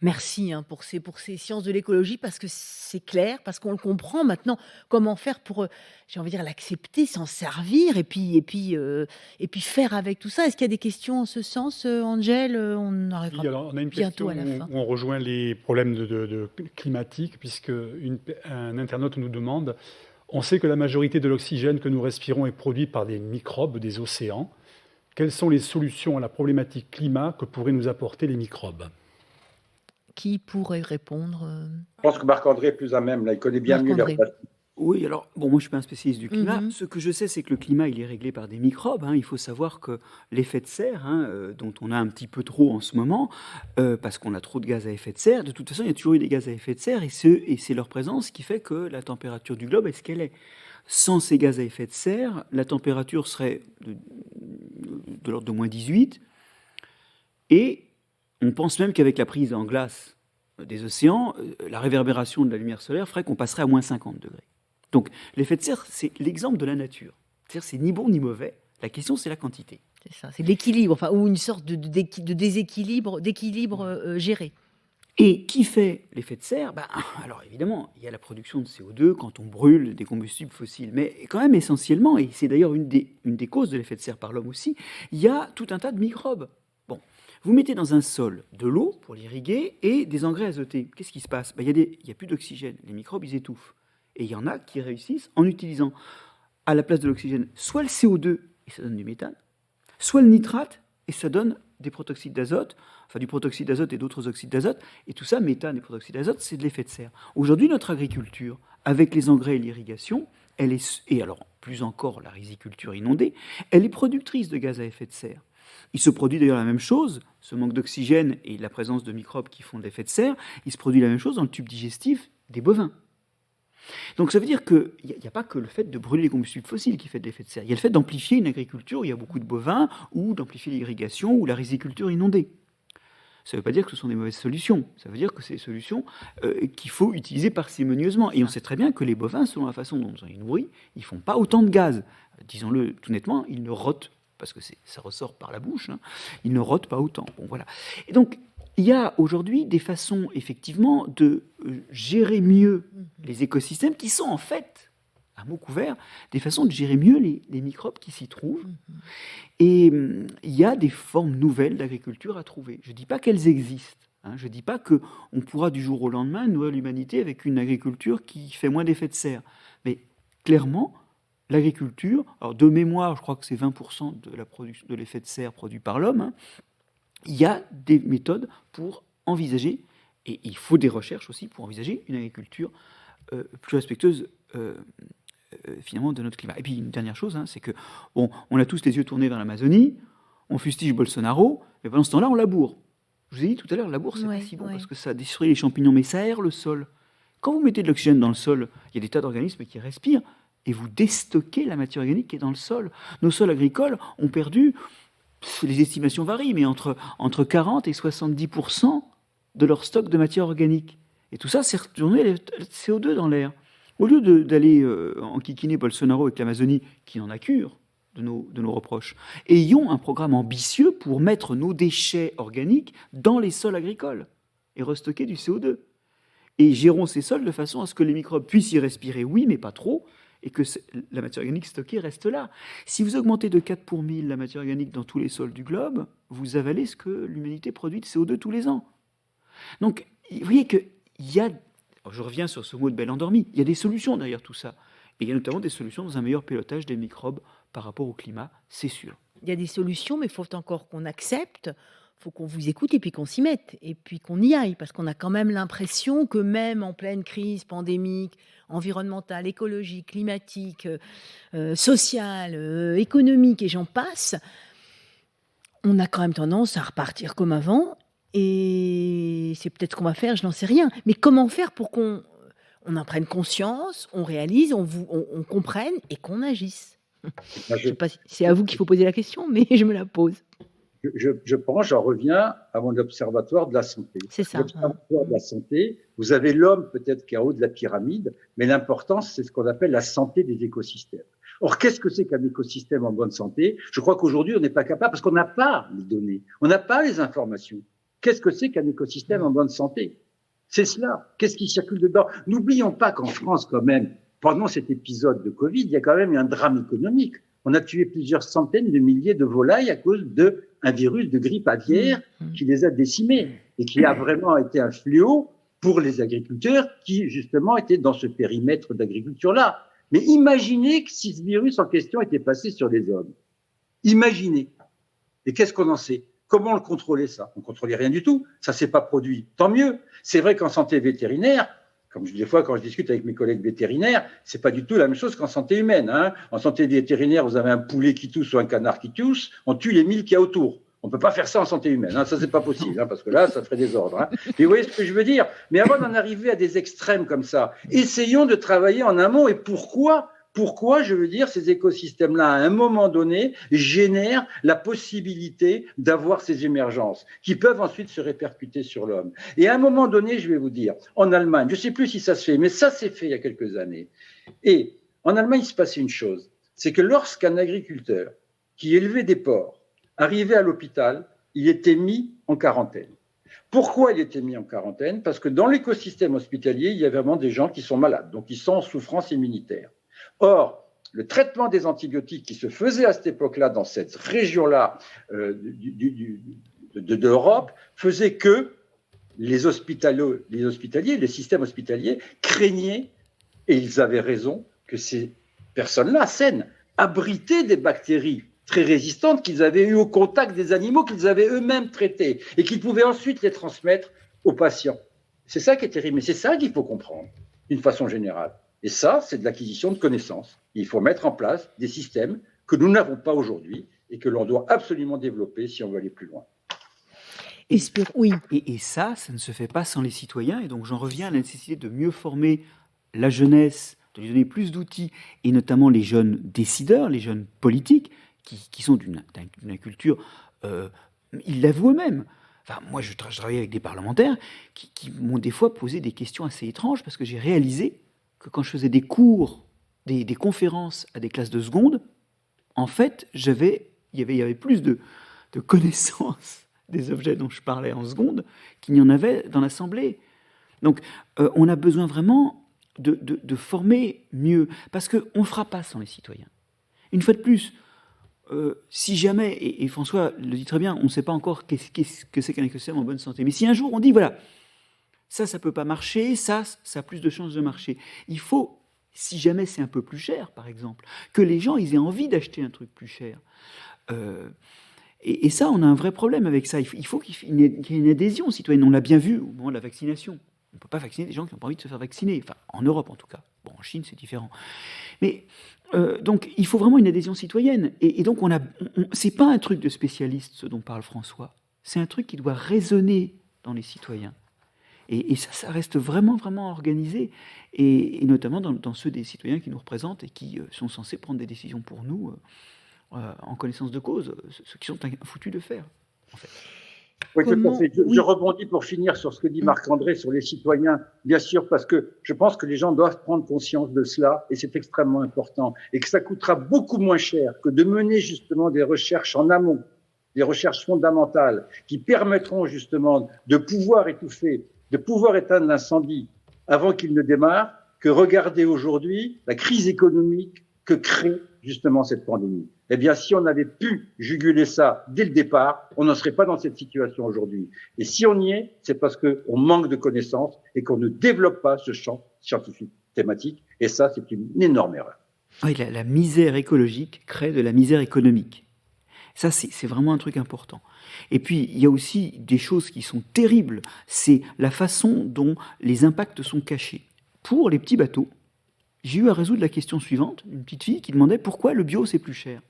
Merci pour ces sciences de l'écologie, parce que c'est clair, parce qu'on le comprend maintenant. Comment faire pour, j'ai envie de dire, l'accepter, s'en servir, et puis faire avec tout ça. Est-ce qu'il y a des questions en ce sens, Angèle? On arrivera Oui, alors on a une bientôt question à la fin. où on rejoint les problèmes de climatiques, puisque un internaute nous demande, on sait que la majorité de l'oxygène que nous respirons est produit par des microbes des océans. Quelles sont les solutions à la problématique climat que pourraient nous apporter les microbes? Qui pourrait répondre? Je pense que Marc-André est plus à même, là, il connaît bien mieux Marc-André. les. Oui, alors, bon, moi je suis pas un spécialiste du climat. Mhm. Ce que je sais, c'est que le climat, il est réglé par des microbes. Il faut savoir que l'effet de serre, dont on a un petit peu trop en ce moment, parce qu'on a trop de gaz à effet de serre, de toute façon, il y a toujours eu des gaz à effet de serre, et c'est leur présence qui fait que la température du globe est ce qu'elle est. Sans ces gaz à effet de serre, la température serait de l'ordre de moins 18, et on pense même qu'avec la prise en glace des océans, la réverbération de la lumière solaire ferait qu'on passerait à moins 50 degrés. Donc l'effet de serre, c'est l'exemple de la nature. C'est-à-dire c'est ni bon ni mauvais. La question, c'est la quantité. C'est ça, c'est l'équilibre, ou une sorte de déséquilibre, d'équilibre géré. Et qui fait l'effet de serre? Alors évidemment, il y a la production de CO2 quand on brûle des combustibles fossiles, mais quand même essentiellement, et c'est d'ailleurs une des causes de l'effet de serre par l'homme aussi, il y a tout un tas de microbes. Bon, vous mettez dans un sol de l'eau pour l'irriguer et des engrais azotés. Qu'est-ce qui se passe? Il y a plus d'oxygène, les microbes, ils étouffent. Et il y en a qui réussissent en utilisant à la place de l'oxygène soit le CO2 et ça donne du méthane, soit le nitrate et ça donne des protoxydes d'azote, enfin du protoxyde d'azote et d'autres oxydes d'azote, et tout ça, méthane et protoxyde d'azote, c'est de l'effet de serre. Aujourd'hui, notre agriculture, avec les engrais et l'irrigation, et alors plus encore la riziculture inondée, elle est productrice de gaz à effet de serre. Il se produit d'ailleurs la même chose, ce manque d'oxygène et la présence de microbes qui font de l'effet de serre, il se produit la même chose dans le tube digestif des bovins. Donc ça veut dire qu'il n'y a pas que le fait de brûler les combustibles fossiles qui fait de l'effet de serre. Il y a le fait d'amplifier une agriculture où il y a beaucoup de bovins, ou d'amplifier l'irrigation, ou la riziculture inondée. Ça ne veut pas dire que ce sont des mauvaises solutions. Ça veut dire que c'est des solutions qu'il faut utiliser parcimonieusement. Et on sait très bien que les bovins, selon la façon dont on les nourrit, ils ne font pas autant de gaz. Disons-le tout nettement, ils ne rotent, parce que ça ressort par la bouche, ils ne rotent pas autant. Bon, voilà. Et donc, il y a aujourd'hui des façons, effectivement, de gérer mieux les écosystèmes qui sont en fait, à mots couverts, des façons de gérer mieux les microbes qui s'y trouvent. Et il y a des formes nouvelles d'agriculture à trouver. Je ne dis pas qu'elles existent. Je ne dis pas qu'on pourra du jour au lendemain nourrir l'humanité avec une agriculture qui fait moins d'effet de serre. Mais clairement, l'agriculture, alors de mémoire, je crois que c'est 20% de la production de l'effet de serre produit par l'homme, hein, il y a des méthodes pour envisager, et il faut des recherches aussi pour envisager une agriculture plus respectueuse finalement de notre climat. Et puis une dernière chose, hein, c'est que bon, on a tous les yeux tournés vers l'Amazonie, on fustige Bolsonaro, mais pendant ce temps-là, on laboure. Je vous ai dit tout à l'heure, labour, c'est pas si bon parce que ça détruit les champignons, mais ça aère le sol. Quand vous mettez de l'oxygène dans le sol, il y a des tas d'organismes qui respirent et vous déstockez la matière organique qui est dans le sol. Nos sols agricoles ont perdu, les estimations varient, mais entre 40 et 70% de leur stock de matière organique. Et tout ça, c'est retourné le CO2 dans l'air. Au lieu d'aller enquiquiner Bolsonaro avec l'Amazonie, qui en a cure de nos reproches, ayons un programme ambitieux pour mettre nos déchets organiques dans les sols agricoles et restocker du CO2. Et gérons ces sols de façon à ce que les microbes puissent y respirer, oui, mais pas trop, et que la matière organique stockée reste là. Si vous augmentez de 4 pour 1000 la matière organique dans tous les sols du globe, vous avalez ce que l'humanité produit de CO2 tous les ans. Donc, vous voyez qu'il y a... Alors, je reviens sur ce mot de belle endormie. Il y a des solutions derrière tout ça. Et il y a notamment des solutions dans un meilleur pilotage des microbes par rapport au climat, c'est sûr. Il y a des solutions, mais il faut encore qu'on accepte, il faut qu'on vous écoute et puis qu'on s'y mette, et puis qu'on y aille, parce qu'on a quand même l'impression que même en pleine crise pandémique, environnementale, écologique, climatique, sociale, économique, et j'en passe, on a quand même tendance à repartir comme avant, et c'est peut-être ce qu'on va faire, je n'en sais rien. Mais comment faire pour qu'on en prenne conscience, on réalise, on comprenne et qu'on agisse? Je sais pas si c'est à vous qu'il faut poser la question, mais je me la pose. Je pense, j'en reviens à mon observatoire de la santé. C'est ça. L'observatoire de la santé, vous avez l'homme peut-être qui est en haut de la pyramide, mais l'important, c'est ce qu'on appelle la santé des écosystèmes. Or, qu'est-ce que c'est qu'un écosystème en bonne santé? Je crois qu'aujourd'hui, on n'est pas capable, parce qu'on n'a pas les données, on n'a pas les informations. Qu'est-ce que c'est qu'un écosystème en bonne santé? C'est cela. Qu'est-ce qui circule dedans? N'oublions pas qu'en France, quand même, pendant cet épisode de Covid, il y a quand même eu un drame économique. On a tué plusieurs centaines de milliers de volailles à cause d'un virus de grippe aviaire qui les a décimés et qui a vraiment été un fléau pour les agriculteurs qui, justement, étaient dans ce périmètre d'agriculture-là. Mais imaginez que si ce virus en question était passé sur les hommes. Imaginez. Et qu'est-ce qu'on en sait? Comment le contrôler, ça? On ne contrôlait rien du tout. Ça ne s'est pas produit. Tant mieux. C'est vrai qu'en santé vétérinaire, comme des fois, quand je discute avec mes collègues vétérinaires, c'est pas du tout la même chose qu'en santé humaine. Hein. En santé vétérinaire, vous avez un poulet qui tousse ou un canard qui tousse, on tue les 1000 qu'il y a autour. On peut pas faire ça en santé humaine. Hein. Ça, c'est pas possible, hein, parce que là, ça ferait des ordres. Hein. Mais vous voyez ce que je veux dire? Mais avant d'en arriver à des extrêmes comme ça, essayons de travailler en amont. Et pourquoi, je veux dire, ces écosystèmes-là, à un moment donné, génèrent la possibilité d'avoir ces émergences qui peuvent ensuite se répercuter sur l'homme. Et à un moment donné, je vais vous dire, en Allemagne, je ne sais plus si ça se fait, mais ça s'est fait il y a quelques années. Et en Allemagne, il se passait une chose, c'est que lorsqu'un agriculteur qui élevait des porcs arrivait à l'hôpital, il était mis en quarantaine. Pourquoi il était mis en quarantaine? Parce que dans l'écosystème hospitalier, il y a vraiment des gens qui sont malades, donc ils sont en souffrance immunitaire. Or, le traitement des antibiotiques qui se faisait à cette époque-là, dans cette région-là d'Europe, faisait que les hospitaliers, les systèmes hospitaliers craignaient, et ils avaient raison, que ces personnes-là, saines, abritaient des bactéries très résistantes qu'ils avaient eues au contact des animaux qu'ils avaient eux-mêmes traités et qu'ils pouvaient ensuite les transmettre aux patients. C'est ça qui est terrible, mais c'est ça qu'il faut comprendre, d'une façon générale. Et ça, c'est de l'acquisition de connaissances. Il faut mettre en place des systèmes que nous n'avons pas aujourd'hui et que l'on doit absolument développer si on veut aller plus loin. Oui. Et ça ne se fait pas sans les citoyens. Et donc, j'en reviens à la nécessité de mieux former la jeunesse, de lui donner plus d'outils, et notamment les jeunes décideurs, les jeunes politiques, qui sont d'une culture, ils l'avouent eux-mêmes. Enfin, moi, je travaille avec des parlementaires qui m'ont des fois posé des questions assez étranges parce que j'ai réalisé que quand je faisais des cours, des conférences à des classes de seconde, en fait, il y avait plus de connaissances des objets dont je parlais en seconde qu'il n'y en avait dans l'Assemblée. Donc, on a besoin vraiment de former mieux, parce qu'on ne fera pas sans les citoyens. Une fois de plus, si jamais, et François le dit très bien, on ne sait pas encore qu'est-ce que c'est qu'un écosystème en bonne santé, mais si un jour on dit, voilà, ça ne peut pas marcher, ça a plus de chances de marcher, il faut si jamais c'est un peu plus cher, par exemple, que les gens ils aient envie d'acheter un truc plus cher. Et ça, on a un vrai problème avec ça. Il faut qu'il y ait une adhésion citoyenne. On l'a bien vu au moment de la vaccination. On ne peut pas vacciner des gens qui n'ont pas envie de se faire vacciner. Enfin, en Europe, en tout cas. Bon, en Chine, c'est différent. Mais donc, il faut vraiment une adhésion citoyenne. Et donc, c'est pas un truc de spécialiste, ce dont parle François. C'est un truc qui doit résonner dans les citoyens. Et ça reste vraiment, vraiment organisé. Et notamment dans ceux des citoyens qui nous représentent et qui sont censés prendre des décisions pour nous en connaissance de cause, ceux qui sont foutus de faire, en fait. Oui, tout à fait. Je rebondis pour finir sur ce que dit Marc-André sur les citoyens, bien sûr, parce que je pense que les gens doivent prendre conscience de cela, et c'est extrêmement important, et que ça coûtera beaucoup moins cher que de mener justement des recherches en amont, des recherches fondamentales, qui permettront justement de pouvoir étouffer, de pouvoir éteindre l'incendie avant qu'il ne démarre, que regarder aujourd'hui la crise économique que crée justement cette pandémie. Eh bien, si on avait pu juguler ça dès le départ, on n'en serait pas dans cette situation aujourd'hui. Et si on y est, c'est parce qu'on manque de connaissances et qu'on ne développe pas ce champ scientifique thématique. Et ça, c'est une énorme erreur. Oui, la misère écologique crée de la misère économique. Ça, c'est vraiment un truc important. Et puis, il y a aussi des choses qui sont terribles. C'est la façon dont les impacts sont cachés. Pour les petits bateaux, j'ai eu à résoudre la question suivante. Une petite fille qui demandait pourquoi le bio, c'est plus cher.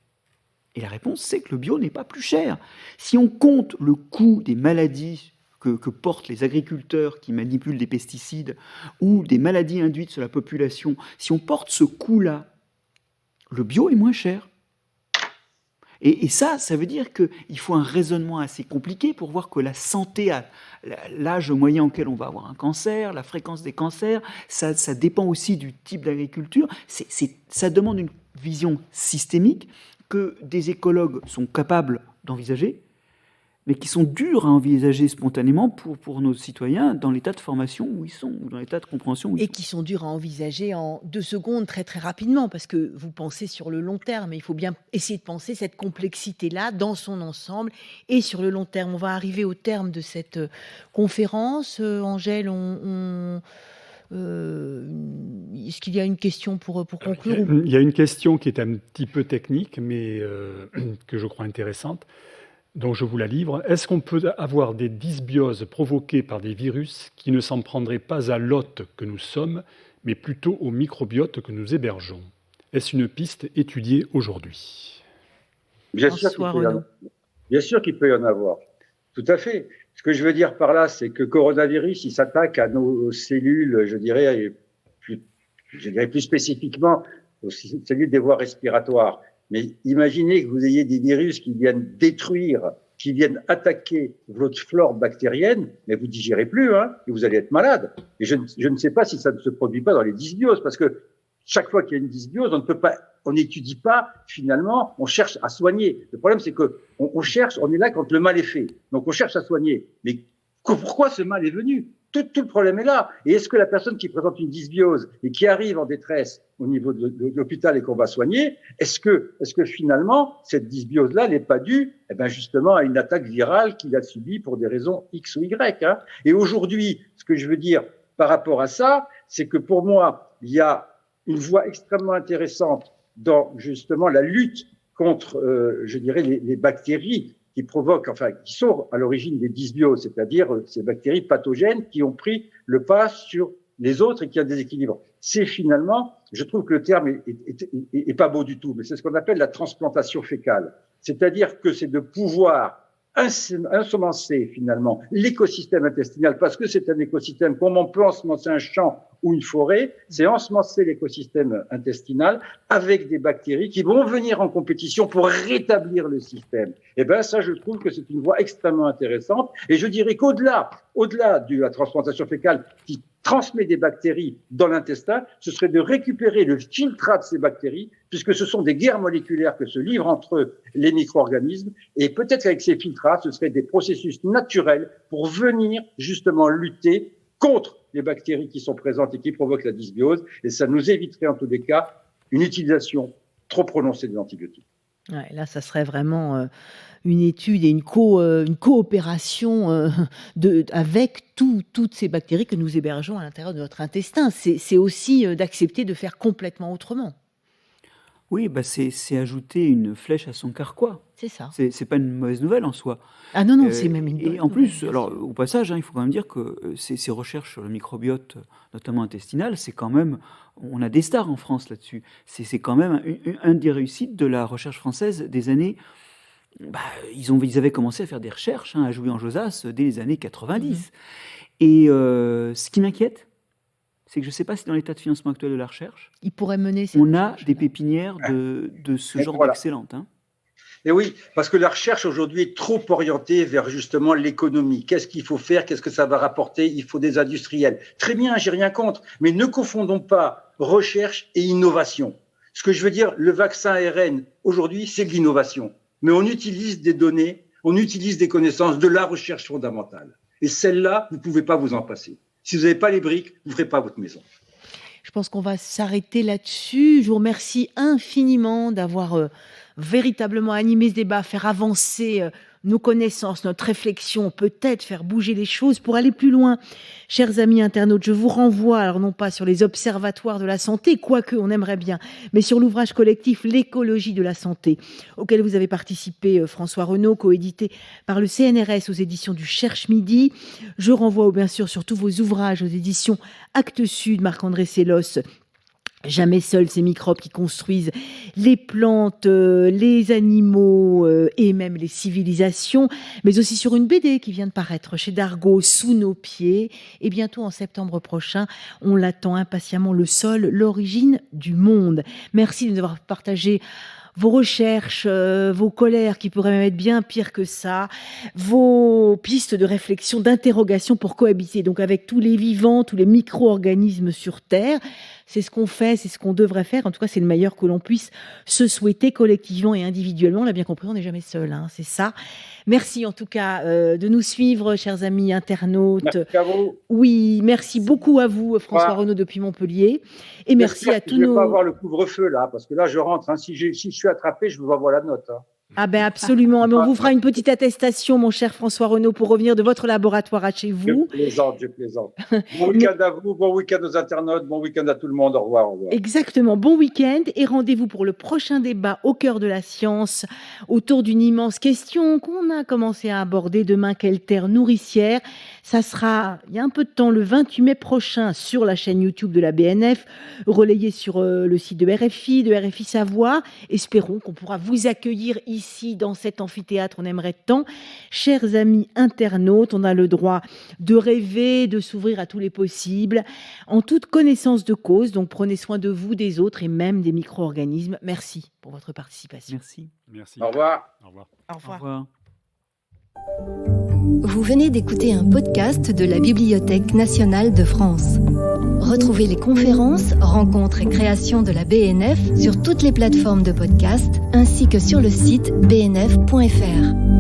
Et la réponse, c'est que le bio n'est pas plus cher. Si on compte le coût des maladies que portent les agriculteurs qui manipulent des pesticides ou des maladies induites sur la population, si on porte ce coût-là, le bio est moins cher. Et ça veut dire qu'il faut un raisonnement assez compliqué pour voir que la santé, l'âge moyen auquel on va avoir un cancer, la fréquence des cancers, ça dépend aussi du type d'agriculture. Ça demande une vision systémique que des écologues sont capables d'envisager, mais qui sont durs à envisager spontanément pour nos citoyens dans l'état de formation où ils sont, ou dans l'état de compréhension où ils sont. Et qui sont durs à envisager en 2 secondes, très très rapidement, parce que vous pensez sur le long terme, et il faut bien essayer de penser cette complexité-là dans son ensemble, et sur le long terme. On va arriver au terme de cette conférence. Angèle, est-ce qu'il y a une question pour conclure? Il y a une question qui est un petit peu technique, mais que je crois intéressante. Donc je vous la livre. Est-ce qu'on peut avoir des dysbioses provoquées par des virus qui ne s'en prendraient pas à l'hôte que nous sommes, mais plutôt au microbiote que nous hébergeons? Est-ce une piste étudiée aujourd'hui? Bien sûr qu'il peut y en avoir. Tout à fait. Ce que je veux dire par là, c'est que coronavirus, il s'attaque à nos cellules, je dirais plus spécifiquement aux cellules des voies respiratoires. Mais imaginez que vous ayez des virus qui viennent détruire, qui viennent attaquer votre flore bactérienne, mais vous digérez plus, et vous allez être malade. Et je ne sais pas si ça ne se produit pas dans les dysbioses, parce que chaque fois qu'il y a une dysbiose, on n'étudie pas, finalement, on cherche à soigner. Le problème, c'est que on est là quand le mal est fait. Donc on cherche à soigner. Mais pourquoi ce mal est venu? Tout le problème est là. Et est-ce que la personne qui présente une dysbiose et qui arrive en détresse au niveau de l'hôpital et qu'on va soigner, est-ce que finalement, cette dysbiose-là n'est pas due, justement, à une attaque virale qu'il a subie pour des raisons X ou Y, Et aujourd'hui, ce que je veux dire par rapport à ça, c'est que pour moi, il y a une voie extrêmement intéressante dans, justement, la lutte contre, je dirais, les bactéries qui sont à l'origine des dysbioses, c'est-à-dire ces bactéries pathogènes qui ont pris le pas sur les autres et qui ont des déséquilibres. C'est finalement, je trouve que le terme est pas beau du tout, mais c'est ce qu'on appelle la transplantation fécale. C'est-à-dire que c'est de pouvoir ensemencer finalement l'écosystème intestinal, parce que c'est un écosystème, comme on peut ensemencer un champ ou une forêt, c'est ensemencer l'écosystème intestinal avec des bactéries qui vont venir en compétition pour rétablir le système. Et ça, je trouve que c'est une voie extrêmement intéressante. Et je dirais qu'au-delà de la transplantation fécale qui transmet des bactéries dans l'intestin, ce serait de récupérer le filtrat de ces bactéries, puisque ce sont des guerres moléculaires que se livrent entre eux les micro-organismes, et peut-être qu'avec ces filtrats, ce seraient des processus naturels pour venir justement lutter contre les bactéries qui sont présentes et qui provoquent la dysbiose, et ça nous éviterait en tous les cas une utilisation trop prononcée des antibiotiques. Ouais, là, ça serait vraiment une étude et une coopération avec toutes ces bactéries que nous hébergeons à l'intérieur de notre intestin. C'est aussi d'accepter de faire complètement autrement. Oui, c'est ajouter une flèche à son carquois. C'est ça. C'est pas une mauvaise nouvelle en soi. Ah non, c'est même une bonne Et en plus, nouvelle, alors au passage, il faut quand même dire que ces recherches sur le microbiote, notamment intestinal, c'est quand même, on a des stars en France là-dessus. C'est quand même un des réussites de la recherche française des années. Ils avaient commencé à faire des recherches, à jouer en Josas dès les années 90. Et ce qui m'inquiète, c'est que je ne sais pas si dans l'état de financement actuel de la recherche, il pourrait mener on a des pépinières de ce genre d'excellentes. Et oui, parce que la recherche aujourd'hui est trop orientée vers justement l'économie. Qu'est-ce qu'il faut faire? Qu'est-ce que ça va rapporter? Il faut des industriels. Très bien, j'ai rien contre, mais ne confondons pas recherche et innovation. Ce que je veux dire, le vaccin ARN, aujourd'hui, c'est de l'innovation. Mais on utilise des données, on utilise des connaissances de la recherche fondamentale. Et celle-là, vous ne pouvez pas vous en passer. Si vous n'avez pas les briques, vous ne ferez pas votre maison. Je pense qu'on va s'arrêter là-dessus. Je vous remercie infiniment d'avoir véritablement animé ce débat, faire avancer nos connaissances, notre réflexion, peut-être faire bouger les choses pour aller plus loin. Chers amis internautes, je vous renvoie, alors non pas sur les observatoires de la santé, quoique on aimerait bien, mais sur l'ouvrage collectif L'écologie de la santé, auquel vous avez participé, François Renaud, coédité par le CNRS aux éditions du Cherche Midi. Je renvoie bien sûr sur tous vos ouvrages aux éditions Actes Sud, Marc-André Sellos, Jamais seuls ces microbes qui construisent les plantes, les animaux et même les civilisations, mais aussi sur une BD qui vient de paraître chez Dargaud, Sous nos pieds. Et bientôt en septembre prochain, on l'attend impatiemment, Le sol, l'origine du monde. Merci de nous avoir partagé vos recherches, vos colères qui pourraient même être bien pires que ça, vos pistes de réflexion, d'interrogation pour cohabiter donc avec tous les vivants, tous les micro-organismes sur Terre. C'est ce qu'on fait, c'est ce qu'on devrait faire. En tout cas, c'est le meilleur que l'on puisse se souhaiter collectivement et individuellement. On l'a bien compris, on n'est jamais seul, c'est ça. Merci en tout cas de nous suivre, chers amis internautes. Merci à vous. Oui, merci beaucoup à vous, François Renaud depuis Montpellier. Et merci à tous nos... Je ne vais pas avoir le couvre-feu là, parce que là, je rentre. Si je suis attrapé, je vous envoie la note. Ah ben absolument, mais on vous fera une petite attestation, mon cher François Renaud, pour revenir de votre laboratoire à chez vous. Je plaisante. Bon week-end à vous, bon week-end aux internautes, bon week-end à tout le monde. Au revoir. Exactement, bon week-end et rendez-vous pour le prochain débat au cœur de la science, autour d'une immense question qu'on a commencé à aborder demain, quelle terre nourricière. Ça sera, il y a un peu de temps, le 28 mai prochain sur la chaîne YouTube de la BNF, relayé sur le site de RFI Savoie. Espérons qu'on pourra vous accueillir ici dans cet amphithéâtre, on aimerait tant. Chers amis internautes, on a le droit de rêver, de s'ouvrir à tous les possibles, en toute connaissance de cause. Donc prenez soin de vous, des autres et même des micro-organismes. Merci pour votre participation. Merci. Au revoir. Au revoir. Au revoir. Au revoir. Vous venez d'écouter un podcast de la Bibliothèque nationale de France. Retrouvez les conférences, rencontres et créations de la BNF sur toutes les plateformes de podcast ainsi que sur le site bnf.fr.